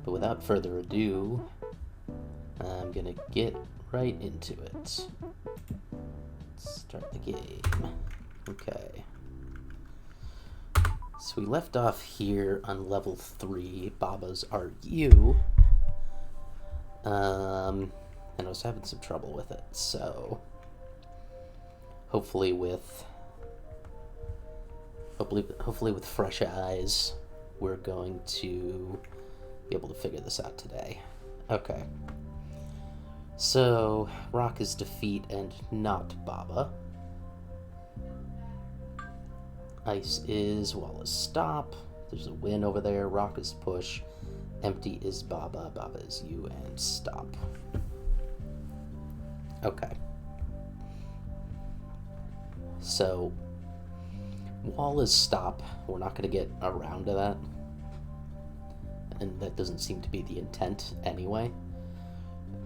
But without further ado, I'm gonna get right into it. Let's start the game. Okay. So we left off here on level 3, Baba's RU. And I was having some trouble with it, so hopefully with fresh eyes, we're going to be able to figure this out today. Okay. So, Rock is defeat and not Baba. Ice is Wall is stop. There's a win over there. Rock is push. Empty is Baba. Baba is you and stop. Okay. So, Wall is stop. We're not going to get around to that. And that doesn't seem to be the intent anyway.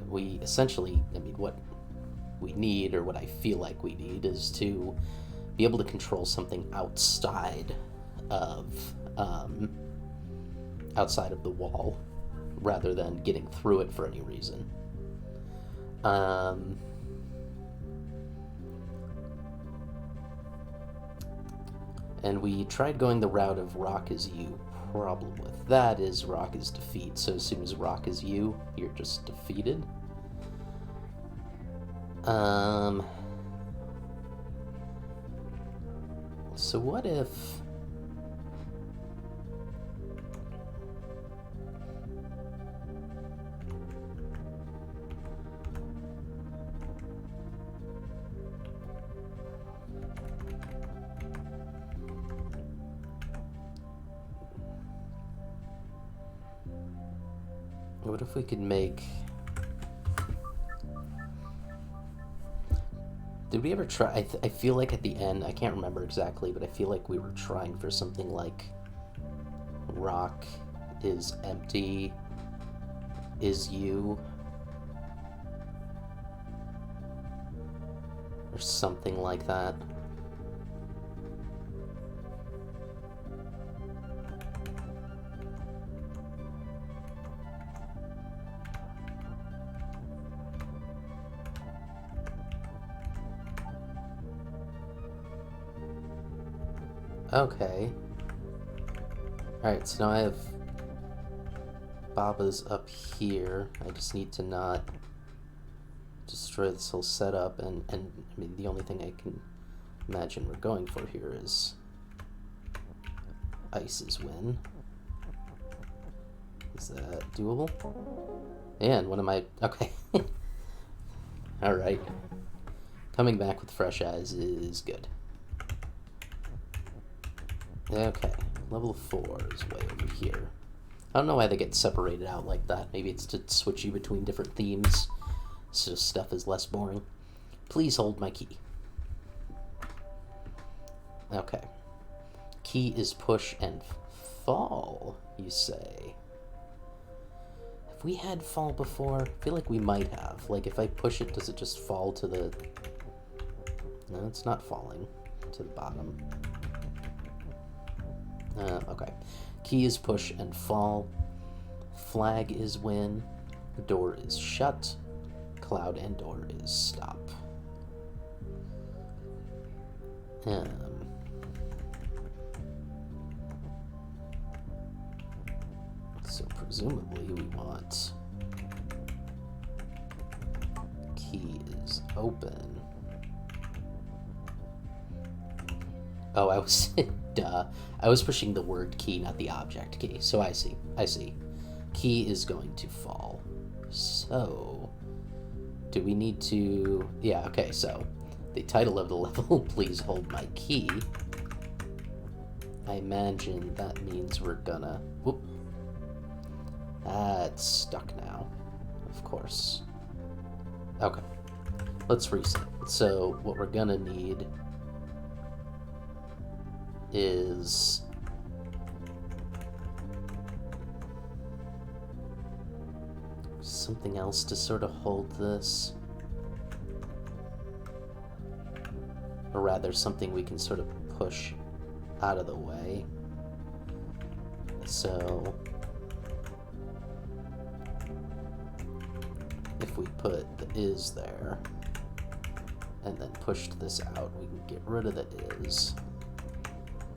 We essentially, what we need, or what I feel like we need, is to be able to control something outside of the wall, rather than getting through it for any reason. And we tried going the route of Rock is you. Problem with that is Rock is defeat, so as soon as Rock is you, you're just defeated. So what if... What if we could make... Did we ever try... I feel like at the end, I can't remember exactly, but I feel like we were trying for something like Rock is empty, is you, or something like that. Okay. Alright, so now I have Baba's up here. I just need to not destroy this whole setup, and the only thing I can imagine we're going for here is Ice's win. Is that doable? And what am I... Okay. Alright. Coming back with fresh eyes is good. Okay, level 4 is way over here. I don't know why they get separated out like that. Maybe it's to switch you between different themes, so stuff is less boring. Please hold my key. Okay. Key is push and fall, you say. Have we had fall before? I feel like we might have. Like, if I push it, does it just fall to the... No, it's not falling to the bottom. Okay. Key is push and fall. Flag is win. Door is shut. Cloud and door is stop. So presumably we want key is open. Oh, I was... Duh. I was pushing the word key, not the object key. So I see. Key is going to fall. So... do we need to... Yeah, okay, so... the title of the level, please hold my key. I imagine that means we're gonna... Whoop. It's stuck now. Of course. Okay. Let's reset. So, what we're gonna need... is something else to sort of hold this, or rather something we can sort of push out of the way. So if we put the is there and then pushed this out, we can get rid of the is,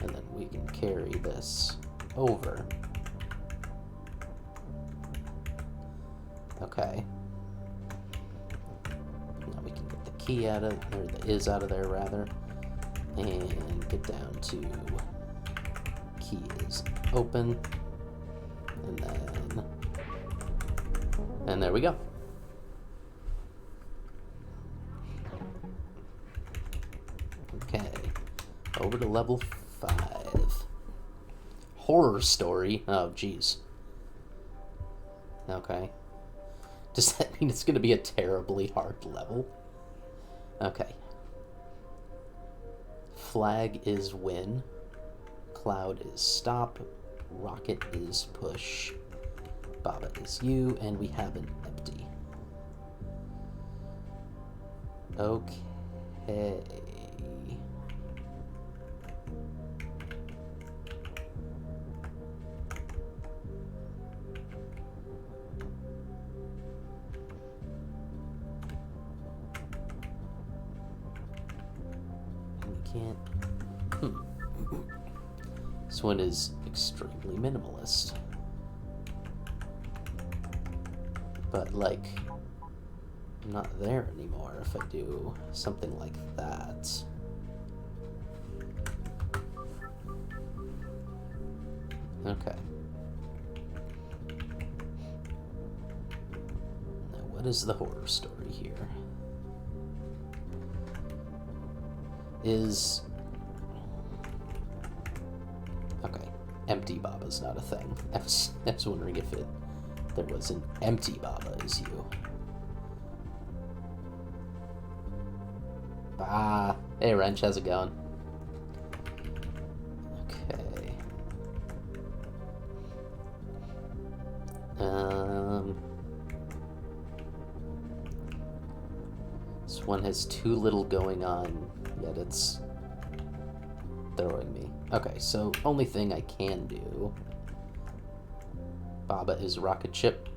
and then we can carry this over. Okay. Now we can get the key out of, or the is out of there rather, and get down to key is open, and there we go. Okay, over to level 5. Horror story. Oh, geez. Okay. Does that mean it's going to be a terribly hard level? Okay. Flag is win. Cloud is stop. Rocket is push. Baba is you, and we have an empty. Okay. This one is extremely minimalist. But, like, I'm not there anymore if I do something like that. Okay. Now, what is the horror story here? Okay, empty Baba's not a thing. I was wondering if there was an empty Baba is you. Ah, hey Wrench, how's it going? Okay. This one has too little going on, yet it's throwing me. Okay, so only thing I can do. Baba is rocket ship.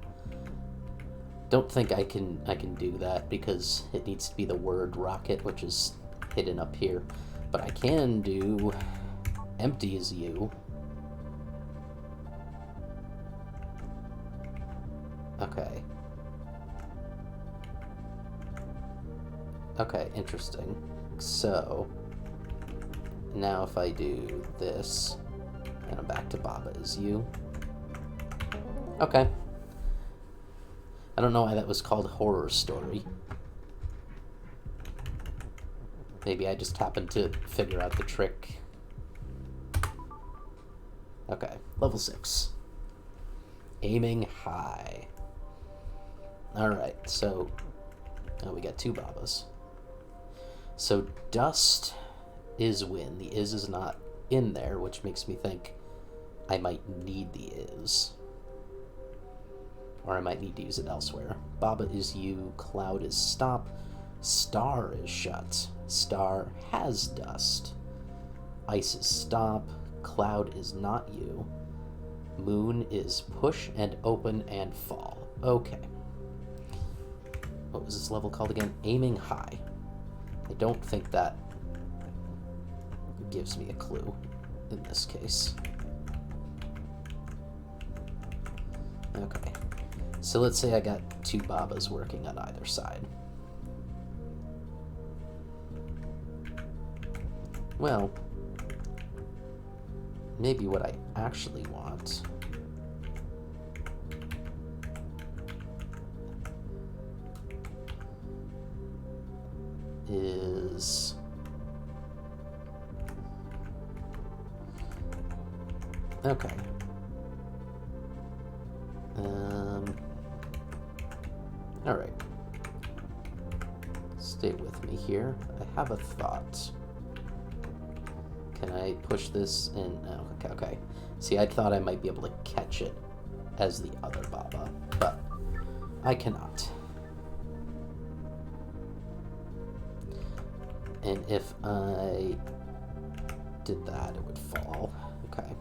Don't think I can do that because it needs to be the word rocket, which is hidden up here. But I can do empty is you. Okay. Okay, interesting. So now if I do this, and I'm back to Baba is you. Okay. I don't know why that was called horror story. Maybe I just happened to figure out the trick. Okay, level 6. Aiming high. Alright, so we got 2 Babas. So dust is win. The is not in there, which makes me think I might need the is. Or I might need to use it elsewhere. Baba is you, cloud is stop, star is shut, star has dust, ice is stop, cloud is not you, moon is push and open and fall. Okay. What was this level called again? Aiming high. I don't think that gives me a clue in this case. Okay. So let's say I got 2 Babas working on either side. Well, maybe what I actually want is okay. All right. Stay with me here. I have a thought. Can I push this in? Oh, okay. See, I thought I might be able to catch it as the other Baba, but I cannot. And if I did that, it would fall. Okay.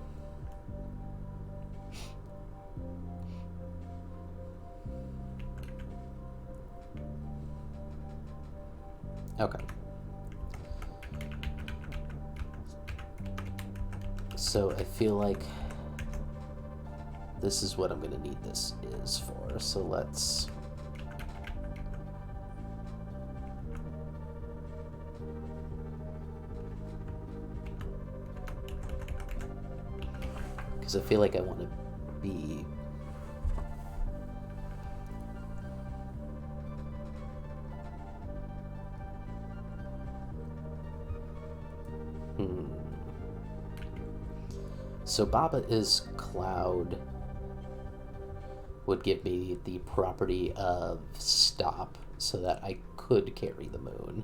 Okay. So I feel like this is what I'm going to need this is for. So let's... Because I feel like I want to be... So Baba is Cloud would give me the property of stop so that I could carry the moon.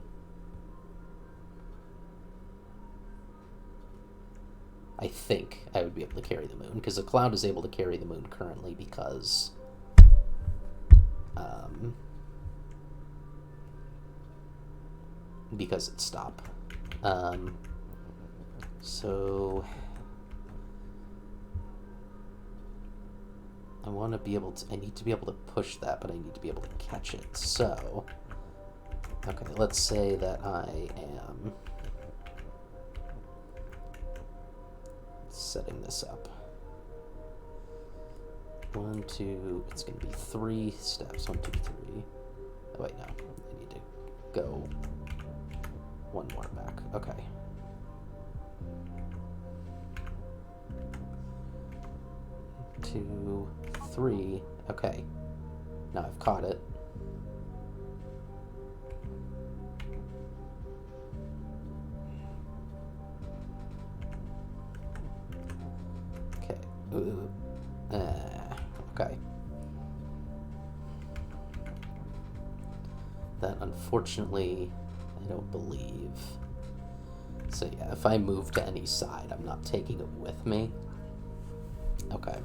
I think I would be able to carry the moon, because the Cloud is able to carry the moon currently because it's stop. So I want to be able to, I need to be able to push that, but I need to be able to catch it. So, okay, let's say that I am setting this up. 1, 2, it's going to be 3 steps. 1, 2, 3. Oh, wait, no. I need to go one more back. Okay. Two, 3. Okay. Now I've caught it. Okay. Okay. That, unfortunately, I don't believe. So yeah, if I move to any side, I'm not taking it with me. Okay.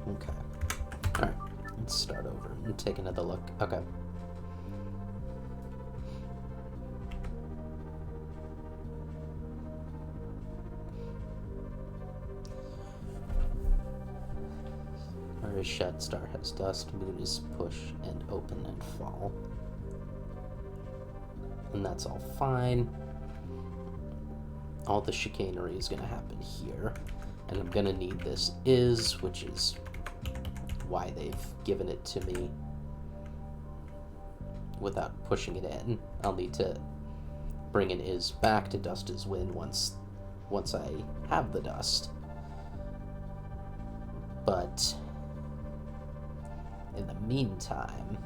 Okay. Alright. Let's start over and take another look. Okay. Our shed star has dust, moon is push and open and fall. And that's all fine. All the chicanery is going to happen here. And I'm going to need this is, which is why they've given it to me without pushing it in. I'll need to bring an is back to dust is win once I have the dust. But in the meantime,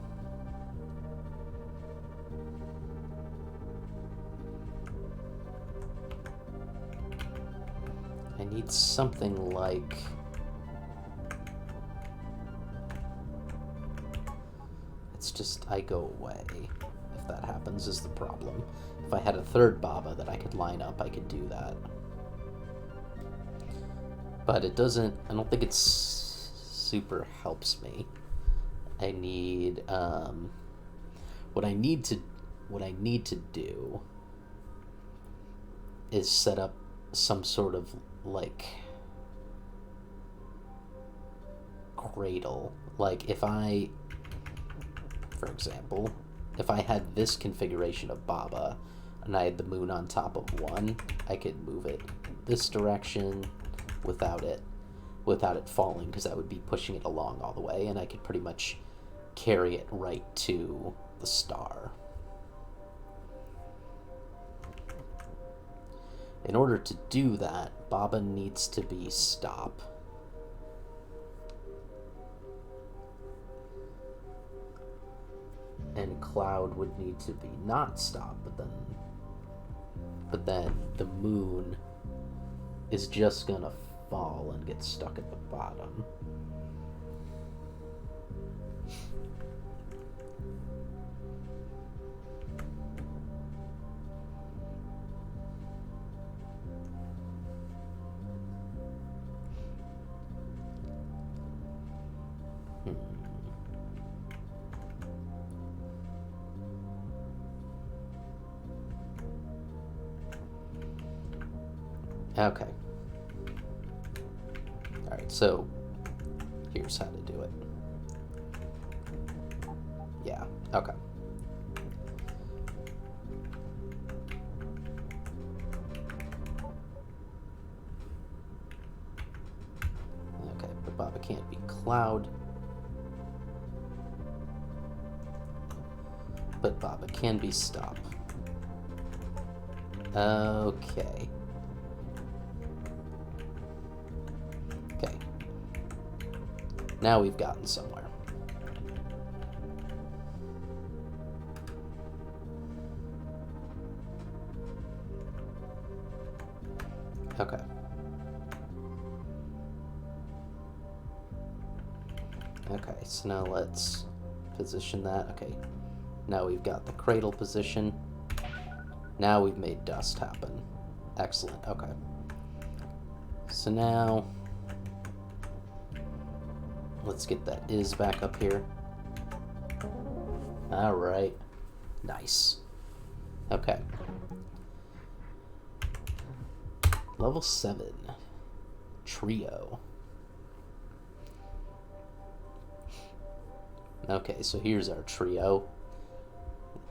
I need something like... It's just, I go away. If that happens is the problem. If I had a third Baba that I could line up, I could do that. But it doesn't, I don't think it's super helps me. I need, what I need to do is set up some sort of, like, cradle. Like, if I, for example, if I had this configuration of Baba and I had the moon on top of one, I could move it this direction without it falling, because I would be pushing it along all the way, and I could pretty much carry it right to the star. In order to do that, Baba needs to be stop. And Cloud would need to be not stop, but then the moon is just gonna fall and get stuck at the bottom. Okay. Alright, so here's how to do it. Yeah, okay. Okay, but Baba can't be Cloud. But Baba can be Stop. Okay. Okay. Now we've gotten somewhere. Okay. Okay, so now let's position that. Okay. Now we've got the cradle position. Now we've made dust happen. Excellent. Okay. So now let's get that is back up here. All right. Nice. Okay. Level 7. Trio. Okay, so here's our trio.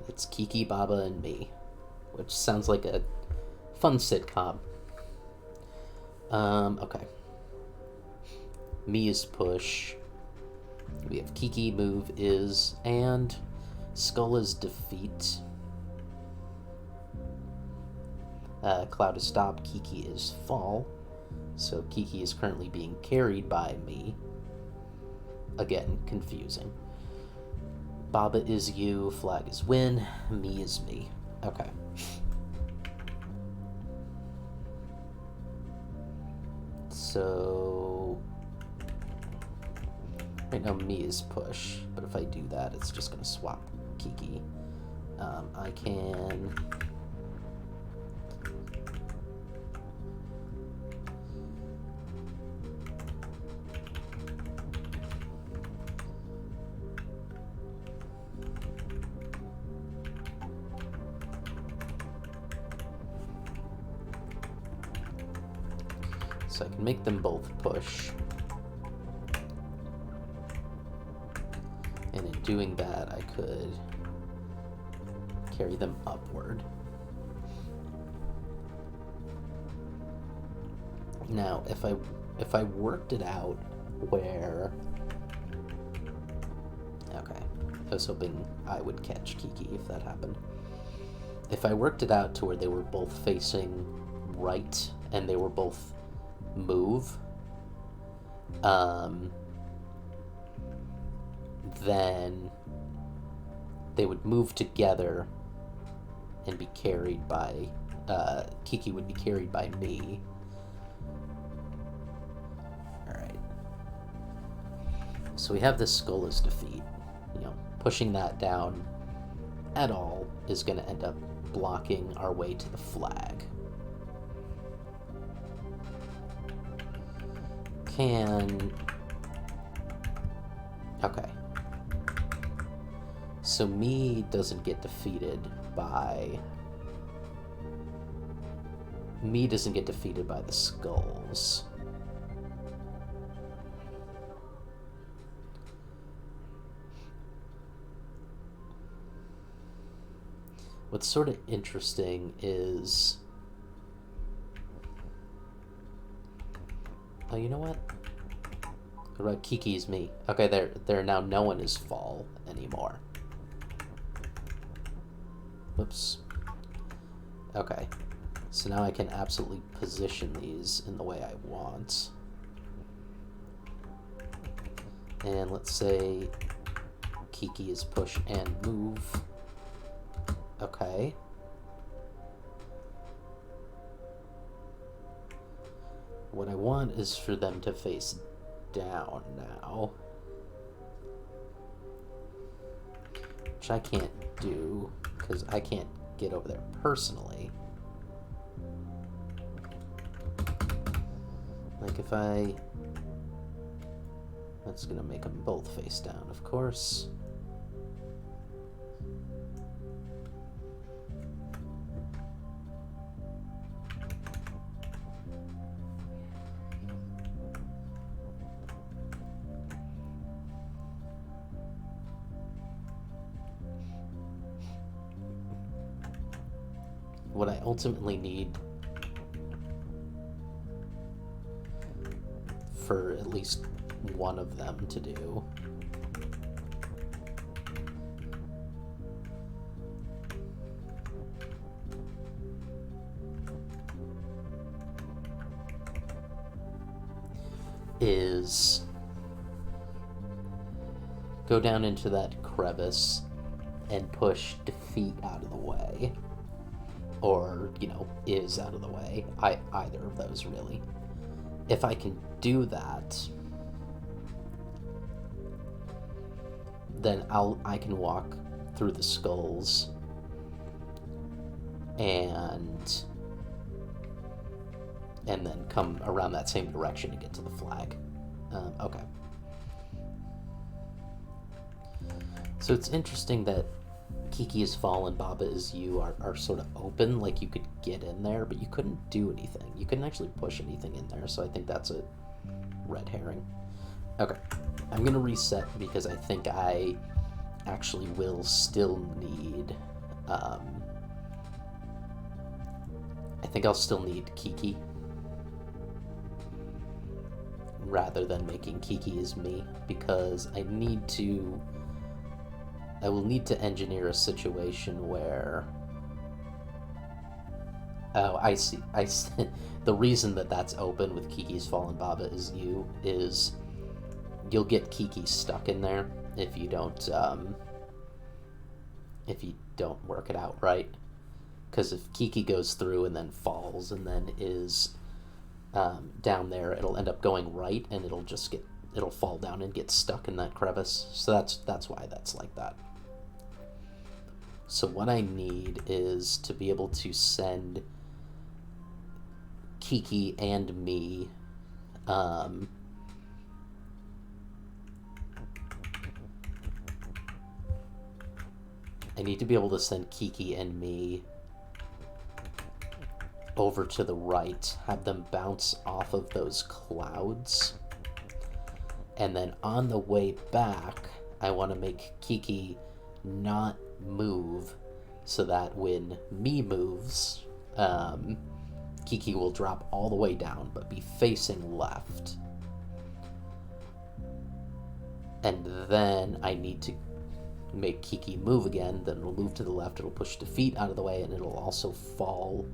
It's Kiki, Baba, and me, which sounds like a fun sitcom. Okay. Me is push. We have Kiki, move is, and Skull is defeat. Cloud is stop, Kiki is fall. So Kiki is currently being carried by me. Again, confusing. Baba is you, flag is win, me is me. Okay. So right now me is push, but if I do that, it's just gonna swap Kiki. I can so I can make them both push. And in doing that, I could carry them upward. Now, if I worked it out where... Okay, I was hoping I would catch Kiki if that happened. If I worked it out to where they were both facing right and they were both move, then they would move together and be carried by Kiki would be carried by me. Alright. So we have this Skull as defeat. You know, pushing that down at all is going to end up blocking our way to the flag. Okay. So me doesn't get defeated by... Me doesn't get defeated by the skulls. What's sort of interesting is... Oh, you know what? What about Kiki's me? Okay, there now no one is fall anymore. Whoops. Okay. So now I can absolutely position these in the way I want. And let's say Kiki is push and move. Okay. What I want is for them to face down now. Which I can't do, because I can't get over there personally. Like if I... That's gonna make them both face down, of course. what I ultimately need for at least one of them to do is go down into that crevice and push defeat out of the way. Or, is out of the way. Either of those, really. If I can do that, then I can walk through the skulls and then come around that same direction to get to the flag. Okay. So it's interesting that Kiki is Fall and Baba is You are sort of open, like you could get in there, but you couldn't do anything. You couldn't actually push anything in there, so I think that's a red herring. Okay, I'm gonna reset because I think I actually will still need, I think I'll still need Kiki rather than making Kiki as me, because I will need to engineer a situation where... Oh, I see. The reason that that's open with Kiki's Fallen Baba is You is you'll get Kiki stuck in there if you don't work it out right. Because if Kiki goes through and then falls and then is down there, it'll end up going right and it'll fall down and get stuck in that crevice. So that's why that's like that. So what I need is to be able to send Kiki and me I need to be able to send Kiki and me over to the right, have them bounce off of those clouds, and then on the way back I want to make Kiki not move so that when me moves, Kiki will drop all the way down but be facing left. And then I need to make Kiki move again, then it'll move to the left, it'll push defeat out of the way, and it'll also fall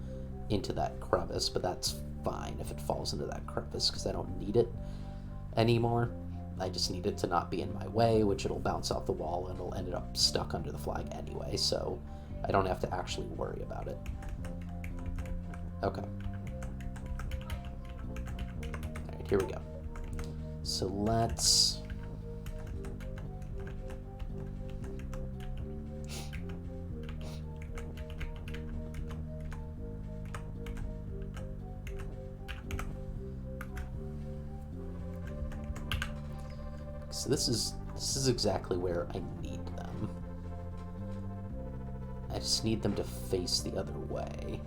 into that crevice, but that's fine if it falls into that crevice because I don't need it anymore. I just need it to not be in my way, which it'll bounce off the wall and it'll end up stuck under the flag anyway, so I don't have to actually worry about it. Okay. Alright, here we go. So let's... So this is exactly where I need them. I just need them to face the other way.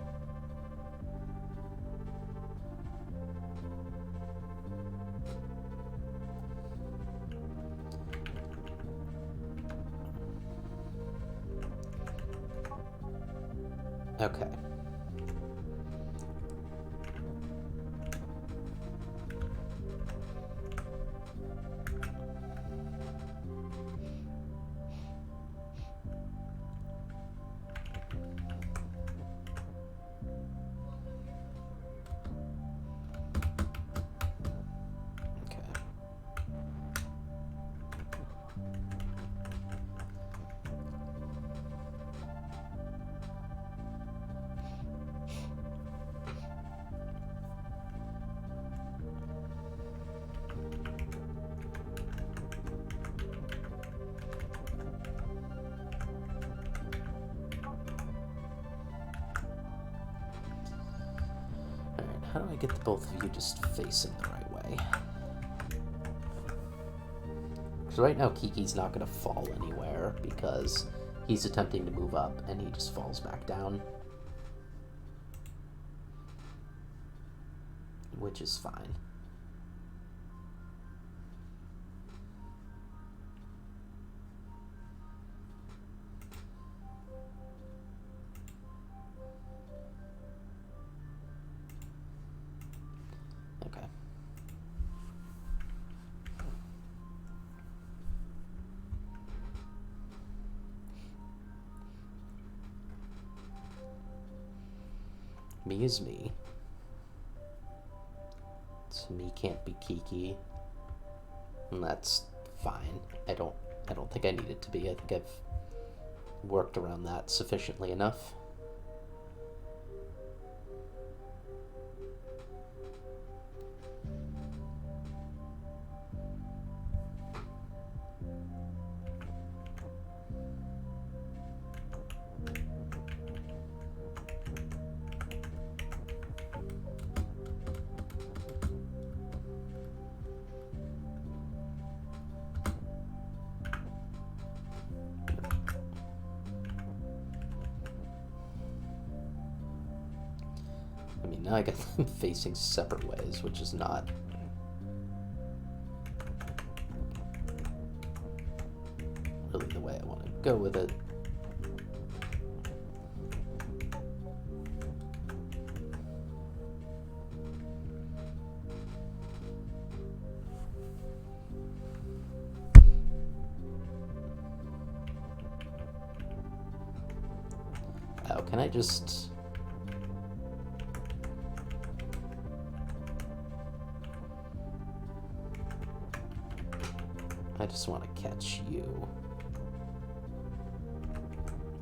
Okay. How do I get the both of you just facing the right way? Because right now Kiki's not going to fall anywhere because he's attempting to move up and he just falls back down. Which is fine. Okay. Me is me. So me can't be Kiki. And that's fine. I don't think I need it to be. I think I've worked around that sufficiently enough. I mean, now I got them facing separate ways, which is not really the way I want to go with it. Oh, can I just... I just want to catch you.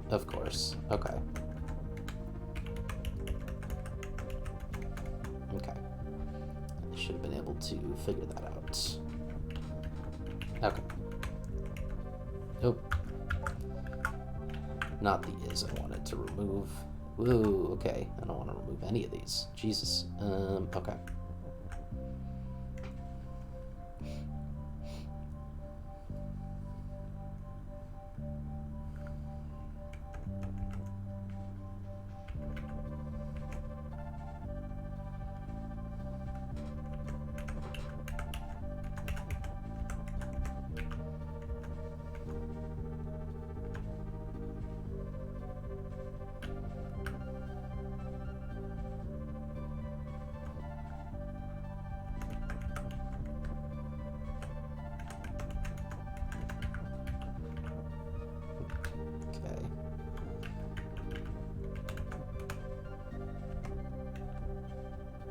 Of course. Okay. Okay. I should have been able to figure that out. Okay. Nope. Not the is I wanted to remove. Ooh, okay. I don't want to remove any of these. Jesus. Okay.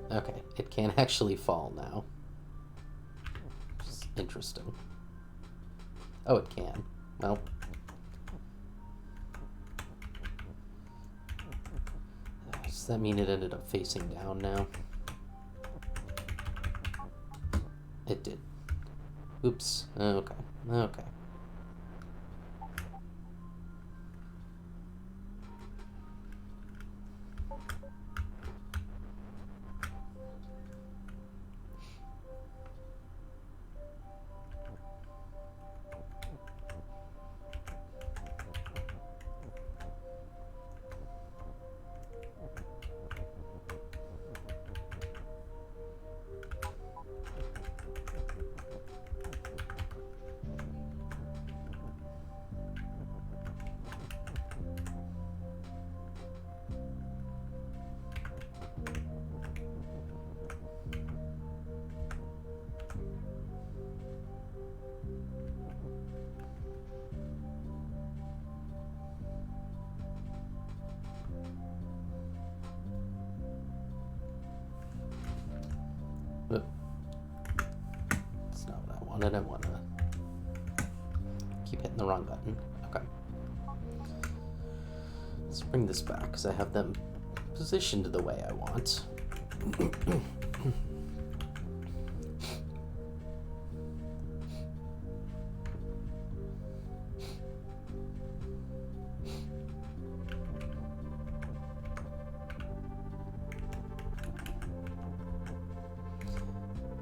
Okay, it can actually fall now. Which is interesting. Oh, it can. Well. Does that mean it ended up facing down now? It did. Oops. Okay. Okay. That's not what I wanted. I want to keep hitting the wrong button. Okay. Let's bring this back because I have them positioned the way I want.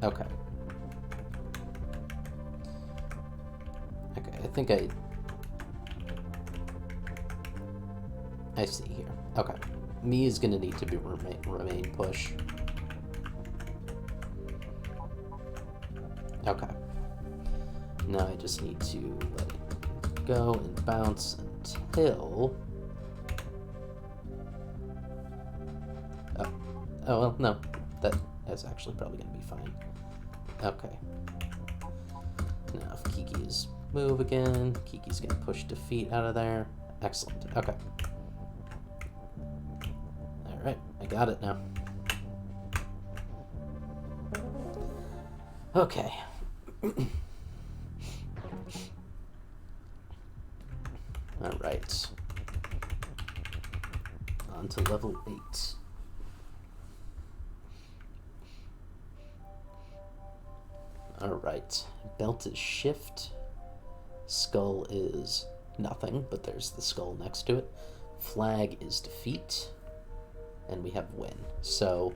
Okay. Okay, I think I see here. Okay. Me is gonna need to be remain push. Okay. Now I just need to let it go and bounce until... Oh, well, no. That's actually probably going to be fine. Okay. Now, if Kiki's move again, Kiki's going to push defeat out of there. Excellent. Okay. Alright, I got it now. Okay. Alright. On to level 8. Alright. Belt is shift. Skull is nothing, but there's the skull next to it. Flag is defeat. And we have win. So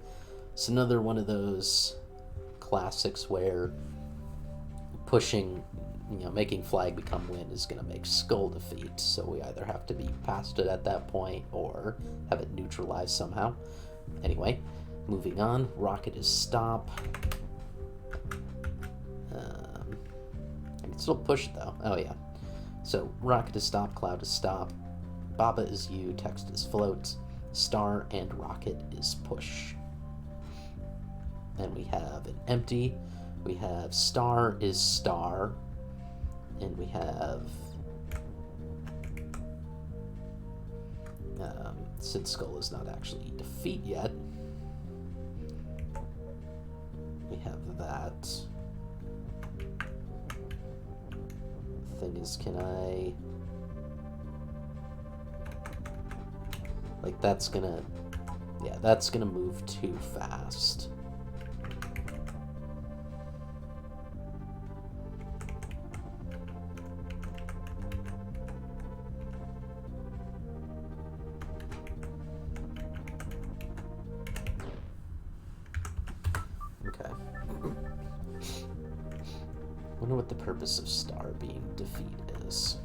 it's another one of those classics where pushing, making flag become win is going to make skull defeat. So we either have to be past it at that point or have it neutralized somehow. Anyway, moving on. Rocket is stop. I can still push it though. Oh yeah. So rocket is stop, cloud is stop, Baba is U, text is float, star and rocket is push. Then we have an empty, we have star is star, and we have since skull is not actually defeat yet, we have that. Thing is, can I, like, that's gonna move too fast. Okay. Wonder what the purpose of star being defeat is.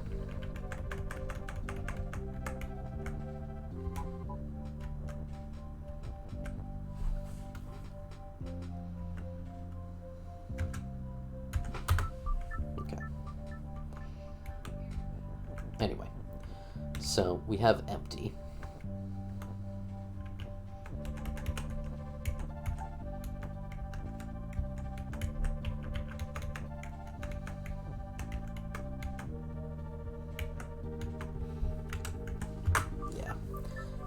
Okay. Anyway, so we have empty.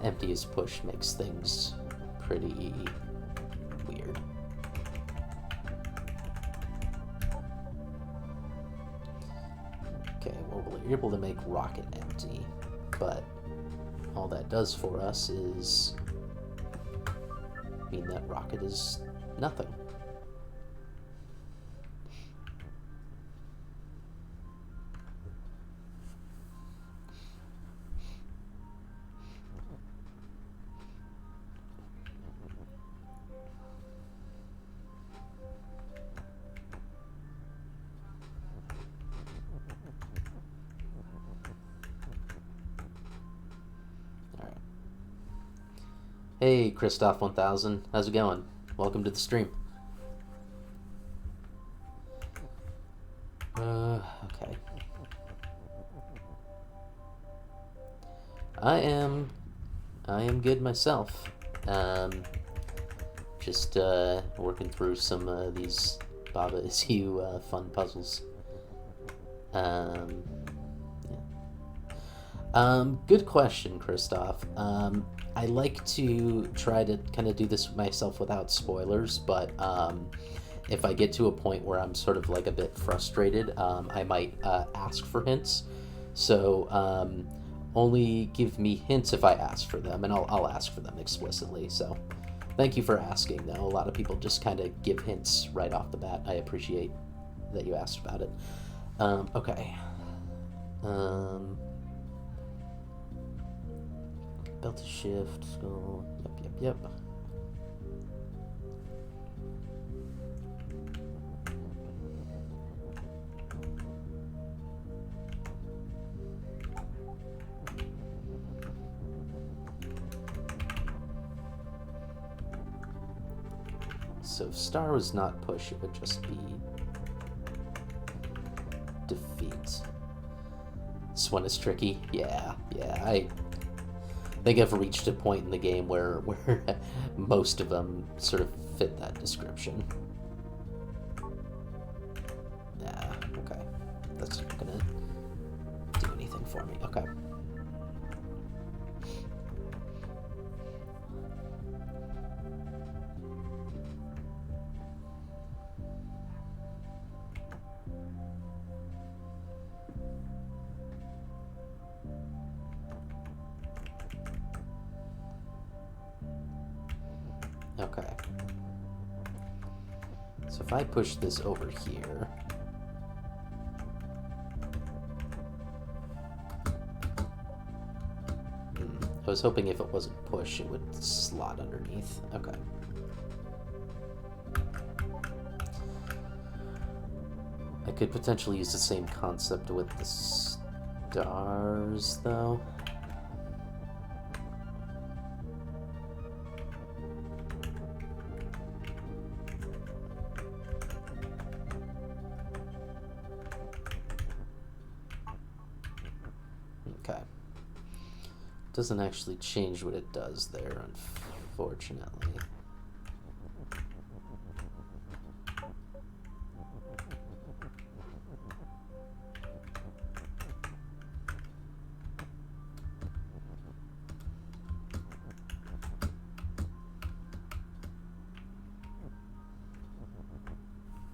Empty as push makes things pretty weird. Okay, well, we're able to make rocket empty, but all that does for us is mean that rocket is nothing. Hey, Christoph 1000, how's it going? Welcome to the stream. Okay. I am good myself. Just working through some of these Baba Is You fun puzzles. Good question, Christoph. I like to try to kind of do this myself without spoilers, but if I get to a point where I'm sort of like a bit frustrated, I might ask for hints. So only give me hints if I ask for them, and I'll ask for them explicitly. So thank you for asking, though. A lot of people just kind of give hints right off the bat. I appreciate that you asked about it. Okay. Belt to shift, skull, yep. So if star was not push, it would just be defeat. This one is tricky. Yeah, I think I've reached a point in the game where most of them sort of fit that description. Yeah, okay. That's not gonna do anything for me. Okay. Okay. So if I push this over here... I was hoping if it wasn't push, it would slot underneath. Okay. I could potentially use the same concept with the stars, though. Okay. Doesn't actually change what it does there, unfortunately.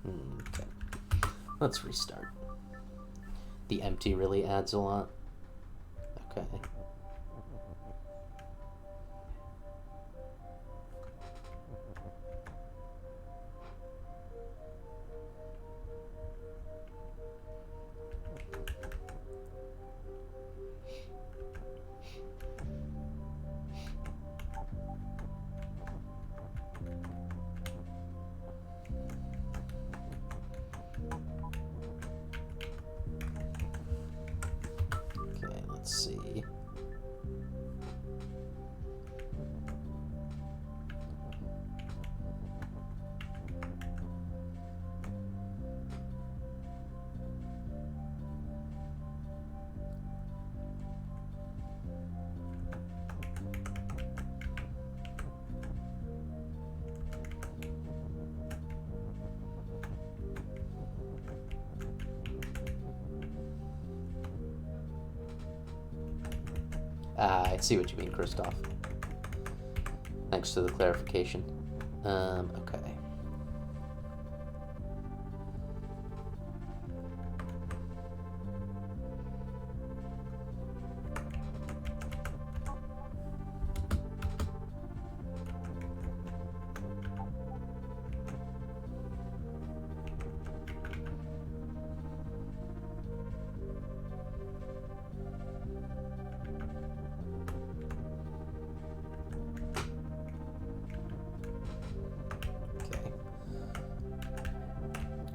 Okay. Let's restart. The empty really adds a lot. Okay. Let's see. I see what you mean, Christoph. Thanks for the clarification. Okay.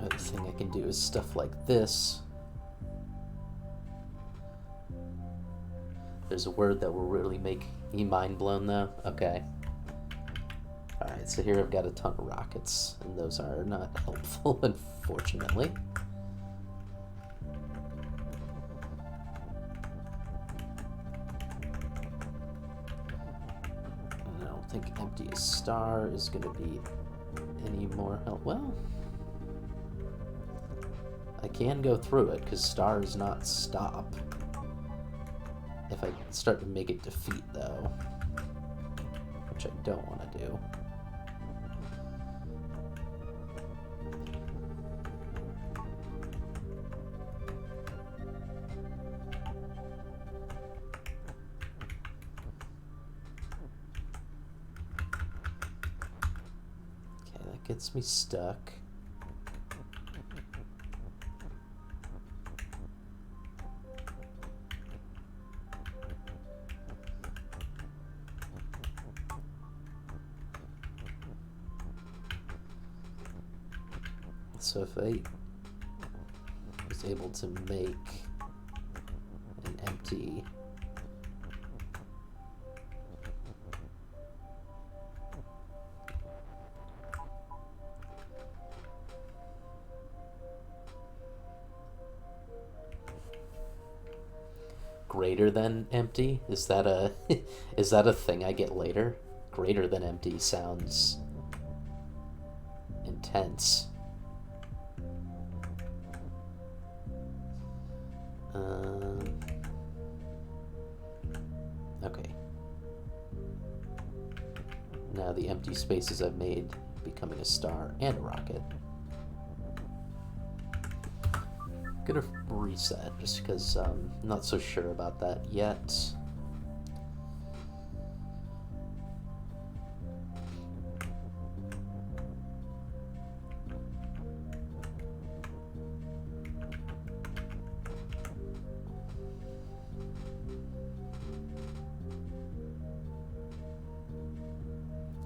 Other thing I can do is stuff like this. There's a word that will really make me mind blown though. Okay. Alright, so here I've got a ton of rockets, and those are not helpful, unfortunately. And I don't think empty a star is going to be any more help. Well, I can go through it, because star is not stop. If I start to make it defeat, though, which I don't want to do. Okay, that gets me stuck. So if I was able to make an empty greater than empty, is that a is that a thing I get later? Greater than empty sounds intense. Okay. Now the empty spaces I've made becoming a star and a rocket. Gonna reset just because I'm not so sure about that yet.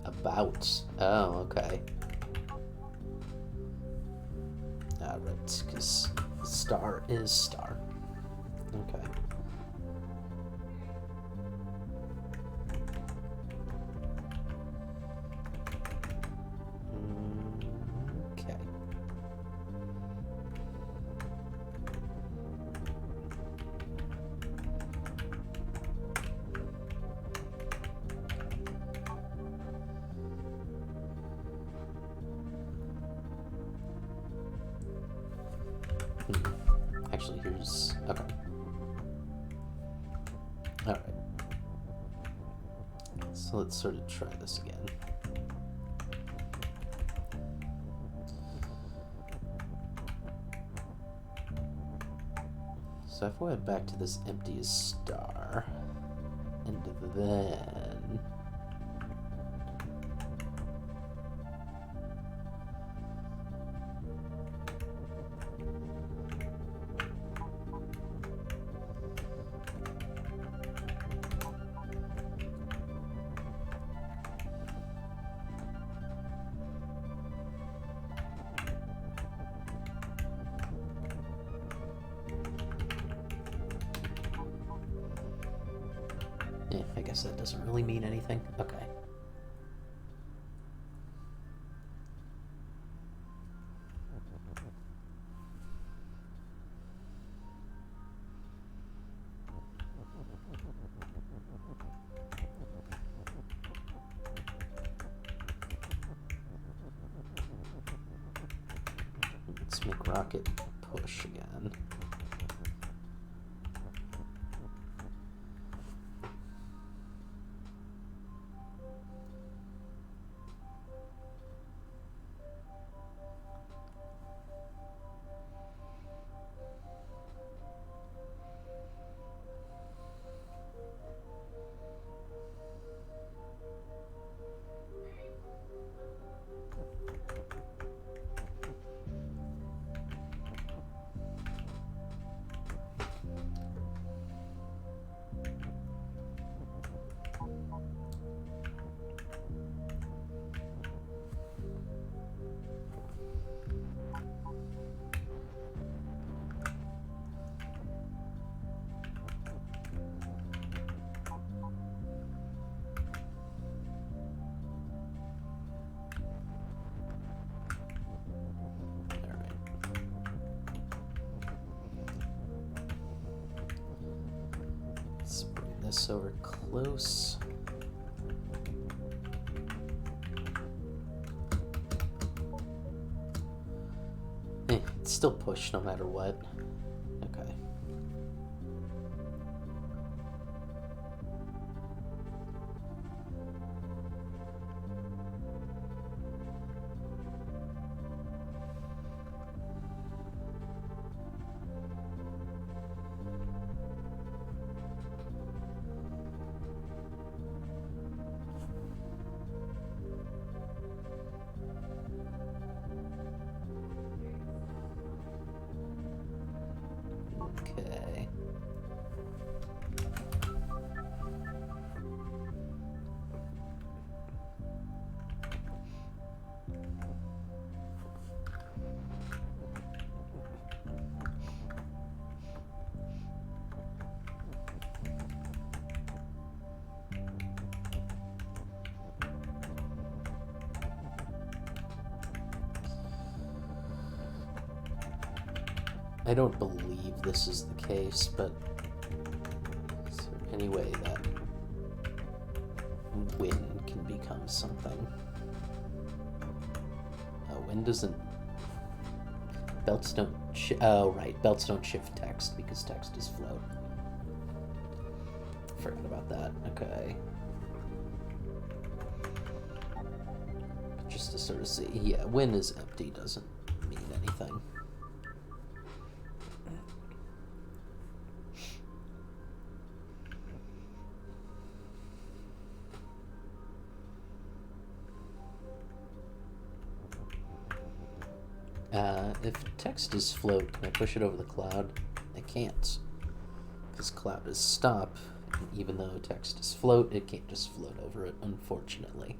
About. Oh, okay. Alright, because star is star. Okay. Okay. Actually, here's... okay. Alright. So let's sort of try this again. So if I went back to this empty as star, and then... yeah, I guess that doesn't really mean anything. Okay. Let's make rocket push again. Let's bring this over close. It's still push no matter what. Okay. Okay. I don't believe this is the case, but is there any way that wind can become something? Oh wind doesn't... Belts don't... oh, right. Belts don't shift text because text is float. Forgot about that. Okay. Just to sort of see. Yeah, when is empty doesn't mean anything. If text is float, can I push it over the cloud? I can't. Because cloud is stop. And even though text is float, it can't just float over it, unfortunately.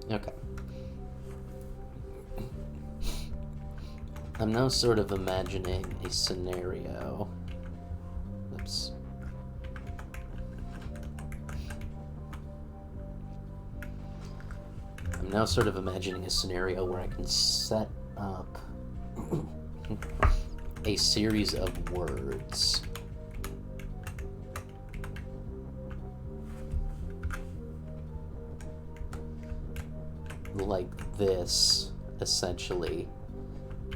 Okay. I'm now sort of imagining a scenario. Oops. I'm now sort of imagining a scenario where I can set up a series of words. Like this, essentially,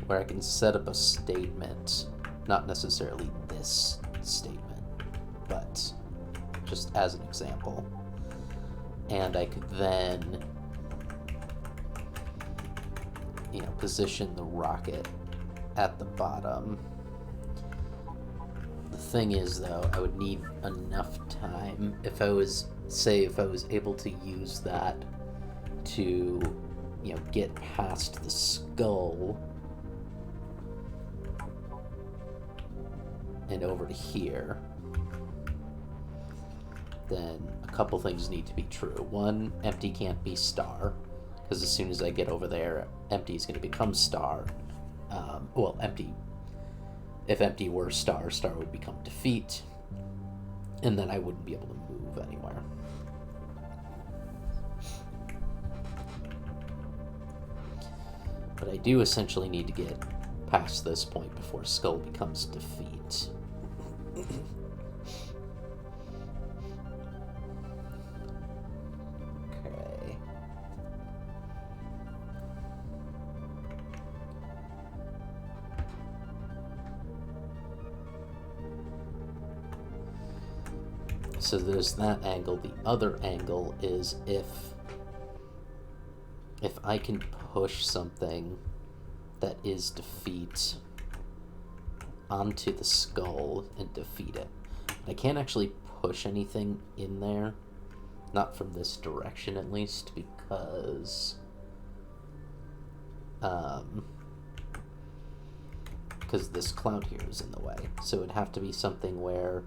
where I can set up a statement, not necessarily this statement, but just as an example. And I could then, position the rocket at the bottom. The thing is, though, I would need enough time if I was able to use that to, get past the skull and over to here, then a couple things need to be true. One, empty can't be star, because as soon as I get over there, empty is going to become star. Empty. If empty were star, star would become defeat, and then I wouldn't be able to move anywhere. But I do essentially need to get past this point before skull becomes defeat. Okay. So there's that angle. The other angle is if I can push something that is defeat onto the skull and defeat it. I can't actually push anything in there, not from this direction at least, because this cloud here is in the way. So it'd have to be something where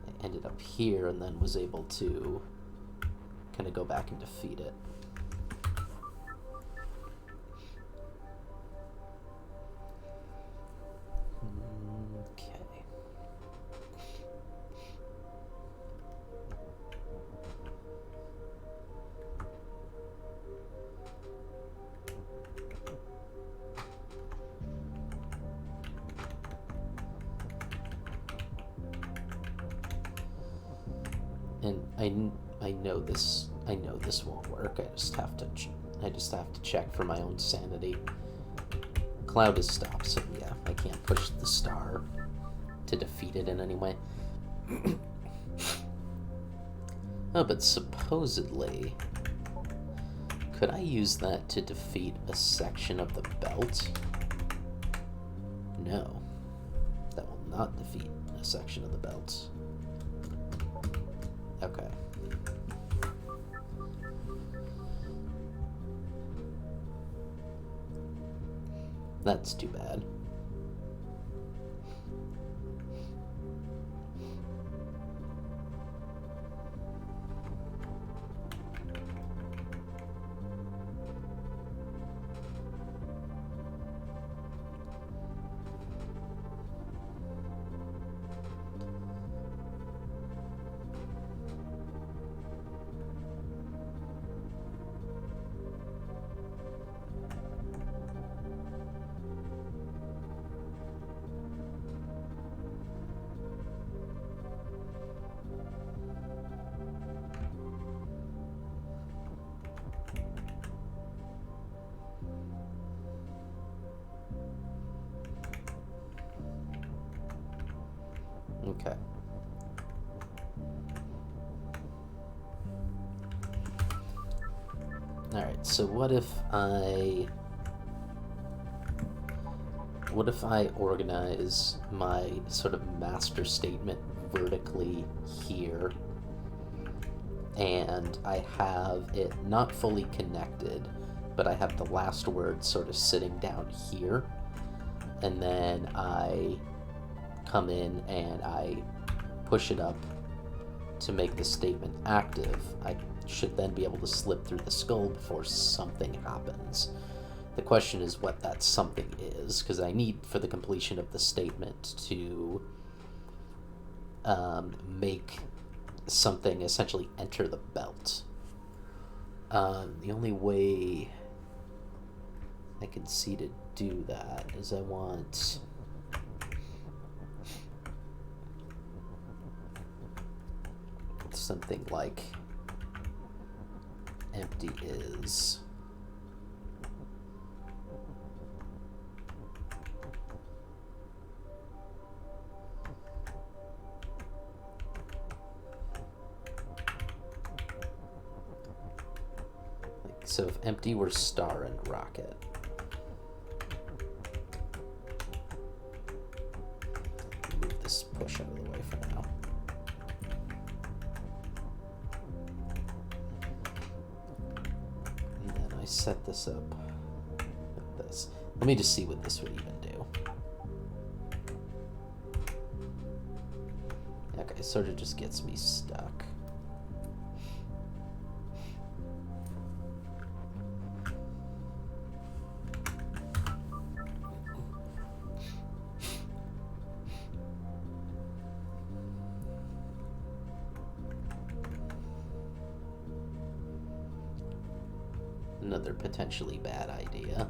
I ended up here and then was able to kind of go back and defeat it. And I know this won't work. I just have to check for my own sanity. Cloud is stopped, so yeah, I can't push the star to defeat it in any way. Oh, but supposedly, could I use that to defeat a section of the belt? No, that will not defeat a section of the belt. Okay. That's too bad. Alright, so what if I organize my sort of master statement vertically here, and I have it not fully connected, but I have the last word sort of sitting down here, and then I come in and I push it up to make the statement active. I should then be able to slip through the skull before something happens. The question is what that something is, because I need, for the completion of the statement, to make something essentially enter the belt. The only way I can see to do that is I want something like empty is. So if empty were star and rocket. Move this push out of the way for now. And then I set this up like this. Let me just see what this would even do. Okay, it sort of just gets me stuck. Another potentially bad idea.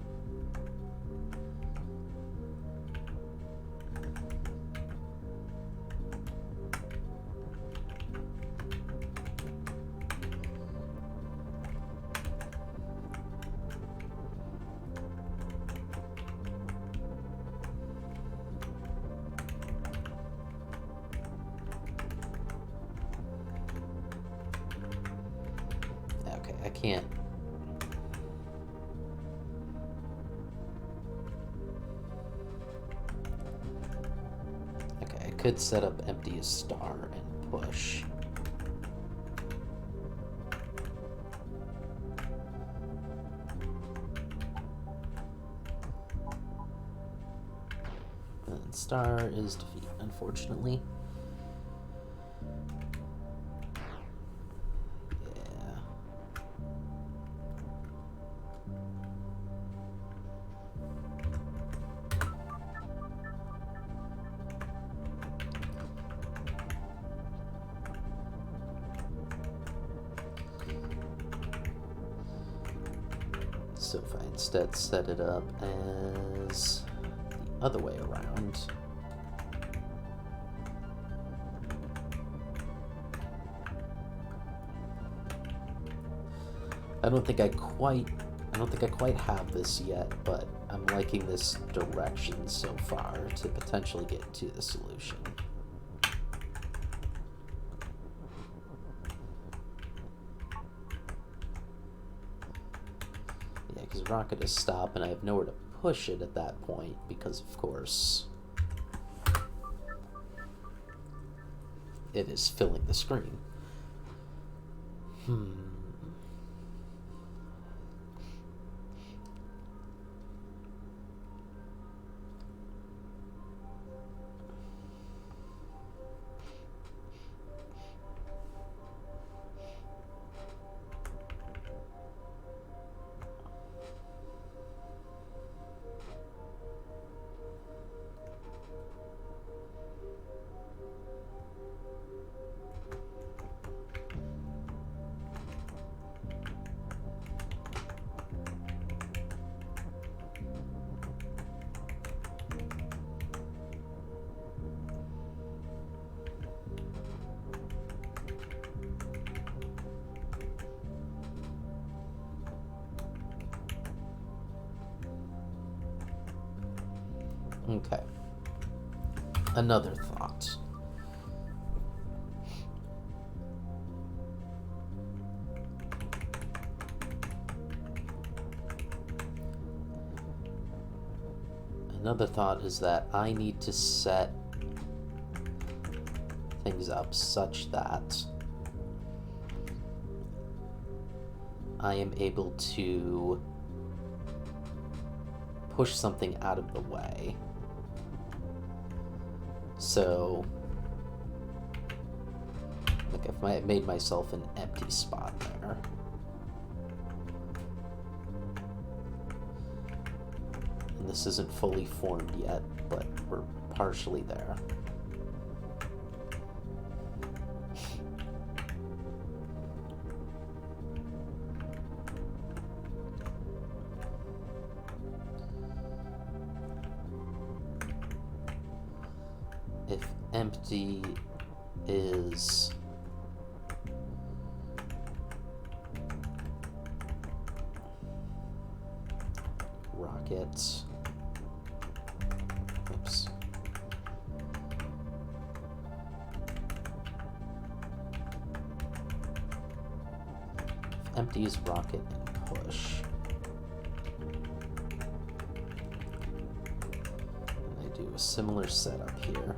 Okay, I can't. Could set up empty as star and push. And star is defeat, unfortunately. So if I instead set it up as the other way around, I don't think I quite have this yet, but I'm liking this direction so far to potentially get to the solution. Because rocket is stop, and I have nowhere to push it at that point because, of course, it is filling the screen. Okay. Another thought. Another thought is that I need to set things up such that I am able to push something out of the way. So, like if I made myself an empty spot there. And this isn't fully formed yet, but we're partially there. If empty is rocket, oops. If empty is rocket and push. And I do a similar setup here.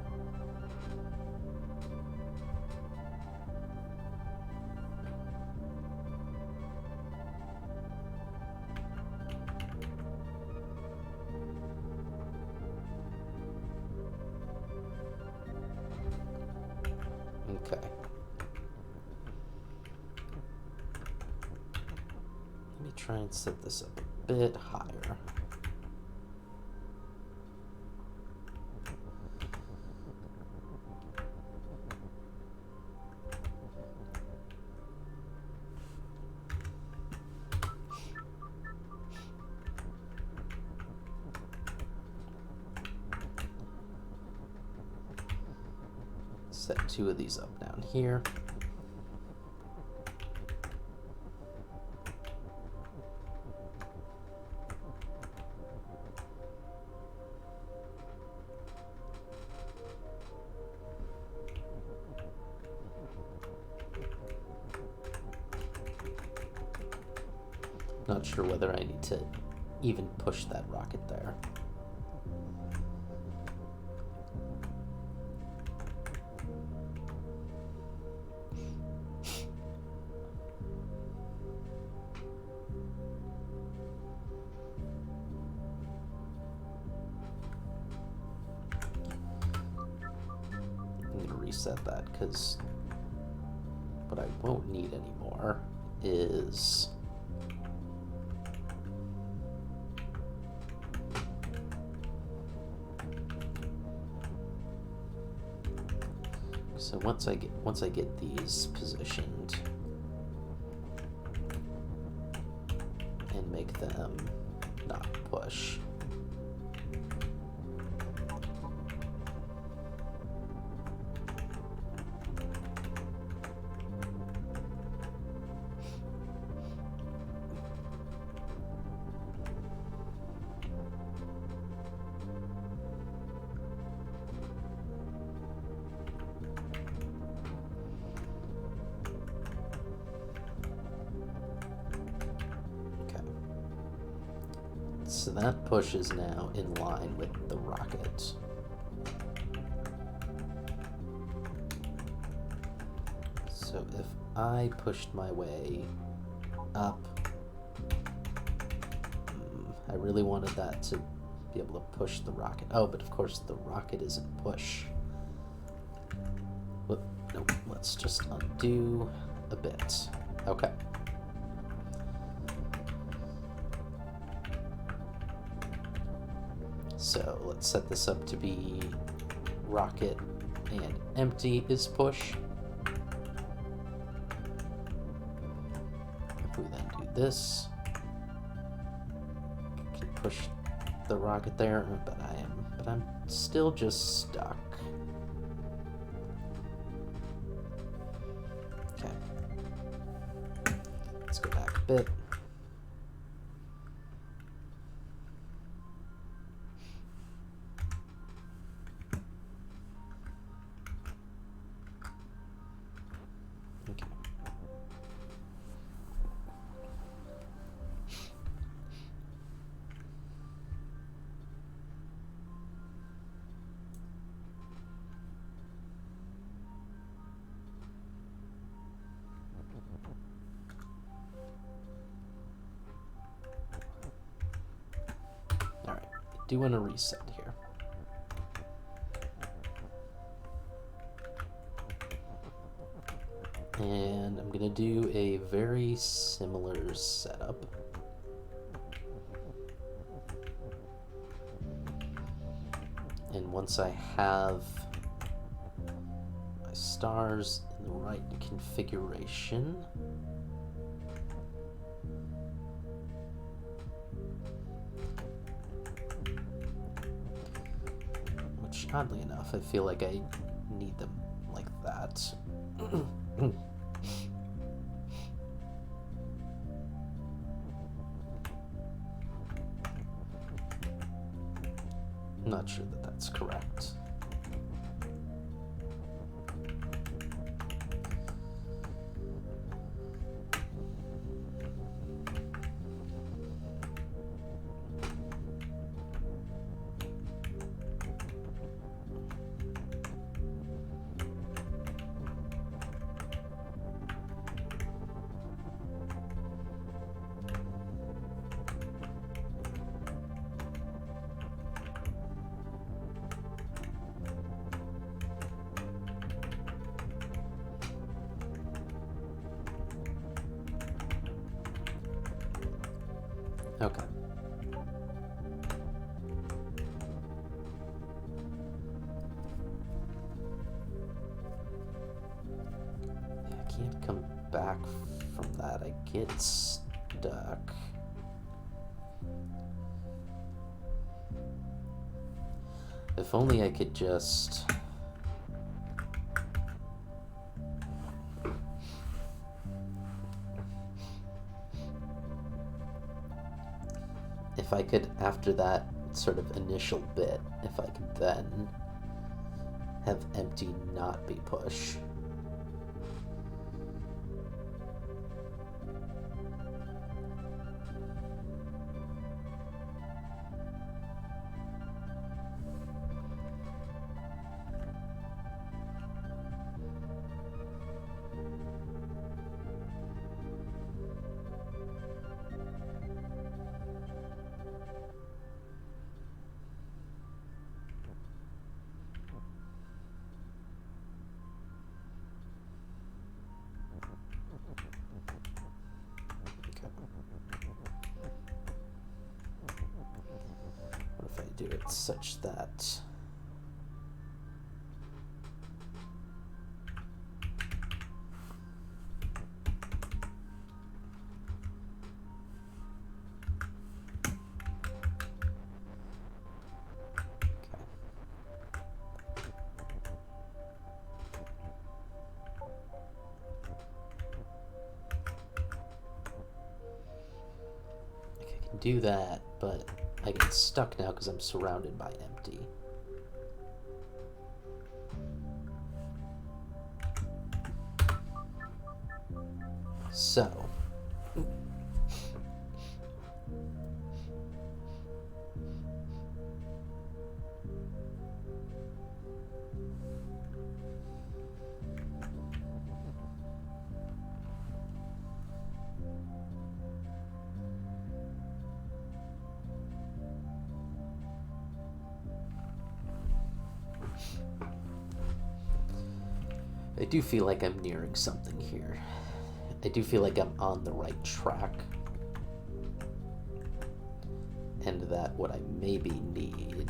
Okay. Let me try and set this up a bit higher. Set two of these up down here. Not sure whether I need to even push that rocket there. Reset that, because what I won't need anymore is so once I get these positioned and make them not push. So that push is now in line with the rocket. So if I pushed my way up, I really wanted that to be able to push the rocket. Oh, but of course the rocket isn't push. Whoop, nope, let's just undo a bit. Okay. So let's set this up to be rocket and empty is push. If we then do this, I can push the rocket there, but I'm still just stuck. Okay. Let's go back a bit. do want to reset here. And I'm going to do a very similar setup. And once I have my stars in the right configuration, which oddly enough, I feel like I need them like that. I'm not sure that that's correct. Okay. I can't come back from that. I get stuck. If only I could just... If I could, after that sort of initial bit, if I could then have empty not be push. What if I do it such that... do that, but I get stuck now because I'm surrounded by empty. So I do feel like I'm nearing something here. I do feel like I'm on the right track. And that what I maybe need...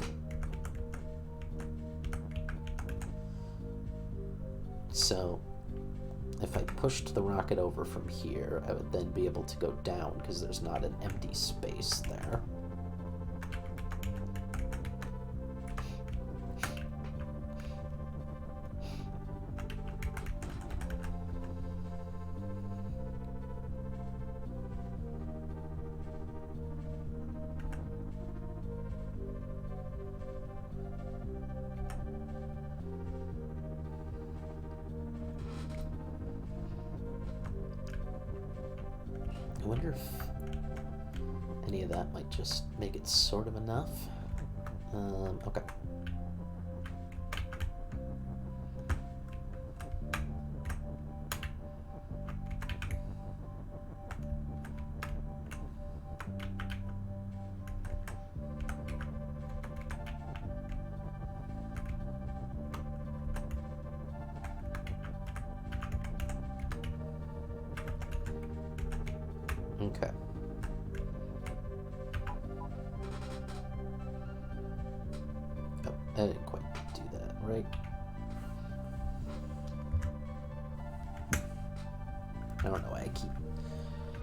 So, if I pushed the rocket over from here, I would then be able to go down because there's not an empty space there. I wonder if any of that might just make it sort of enough. Okay. Okay. Oh, I didn't quite do that, right? I don't know why I keep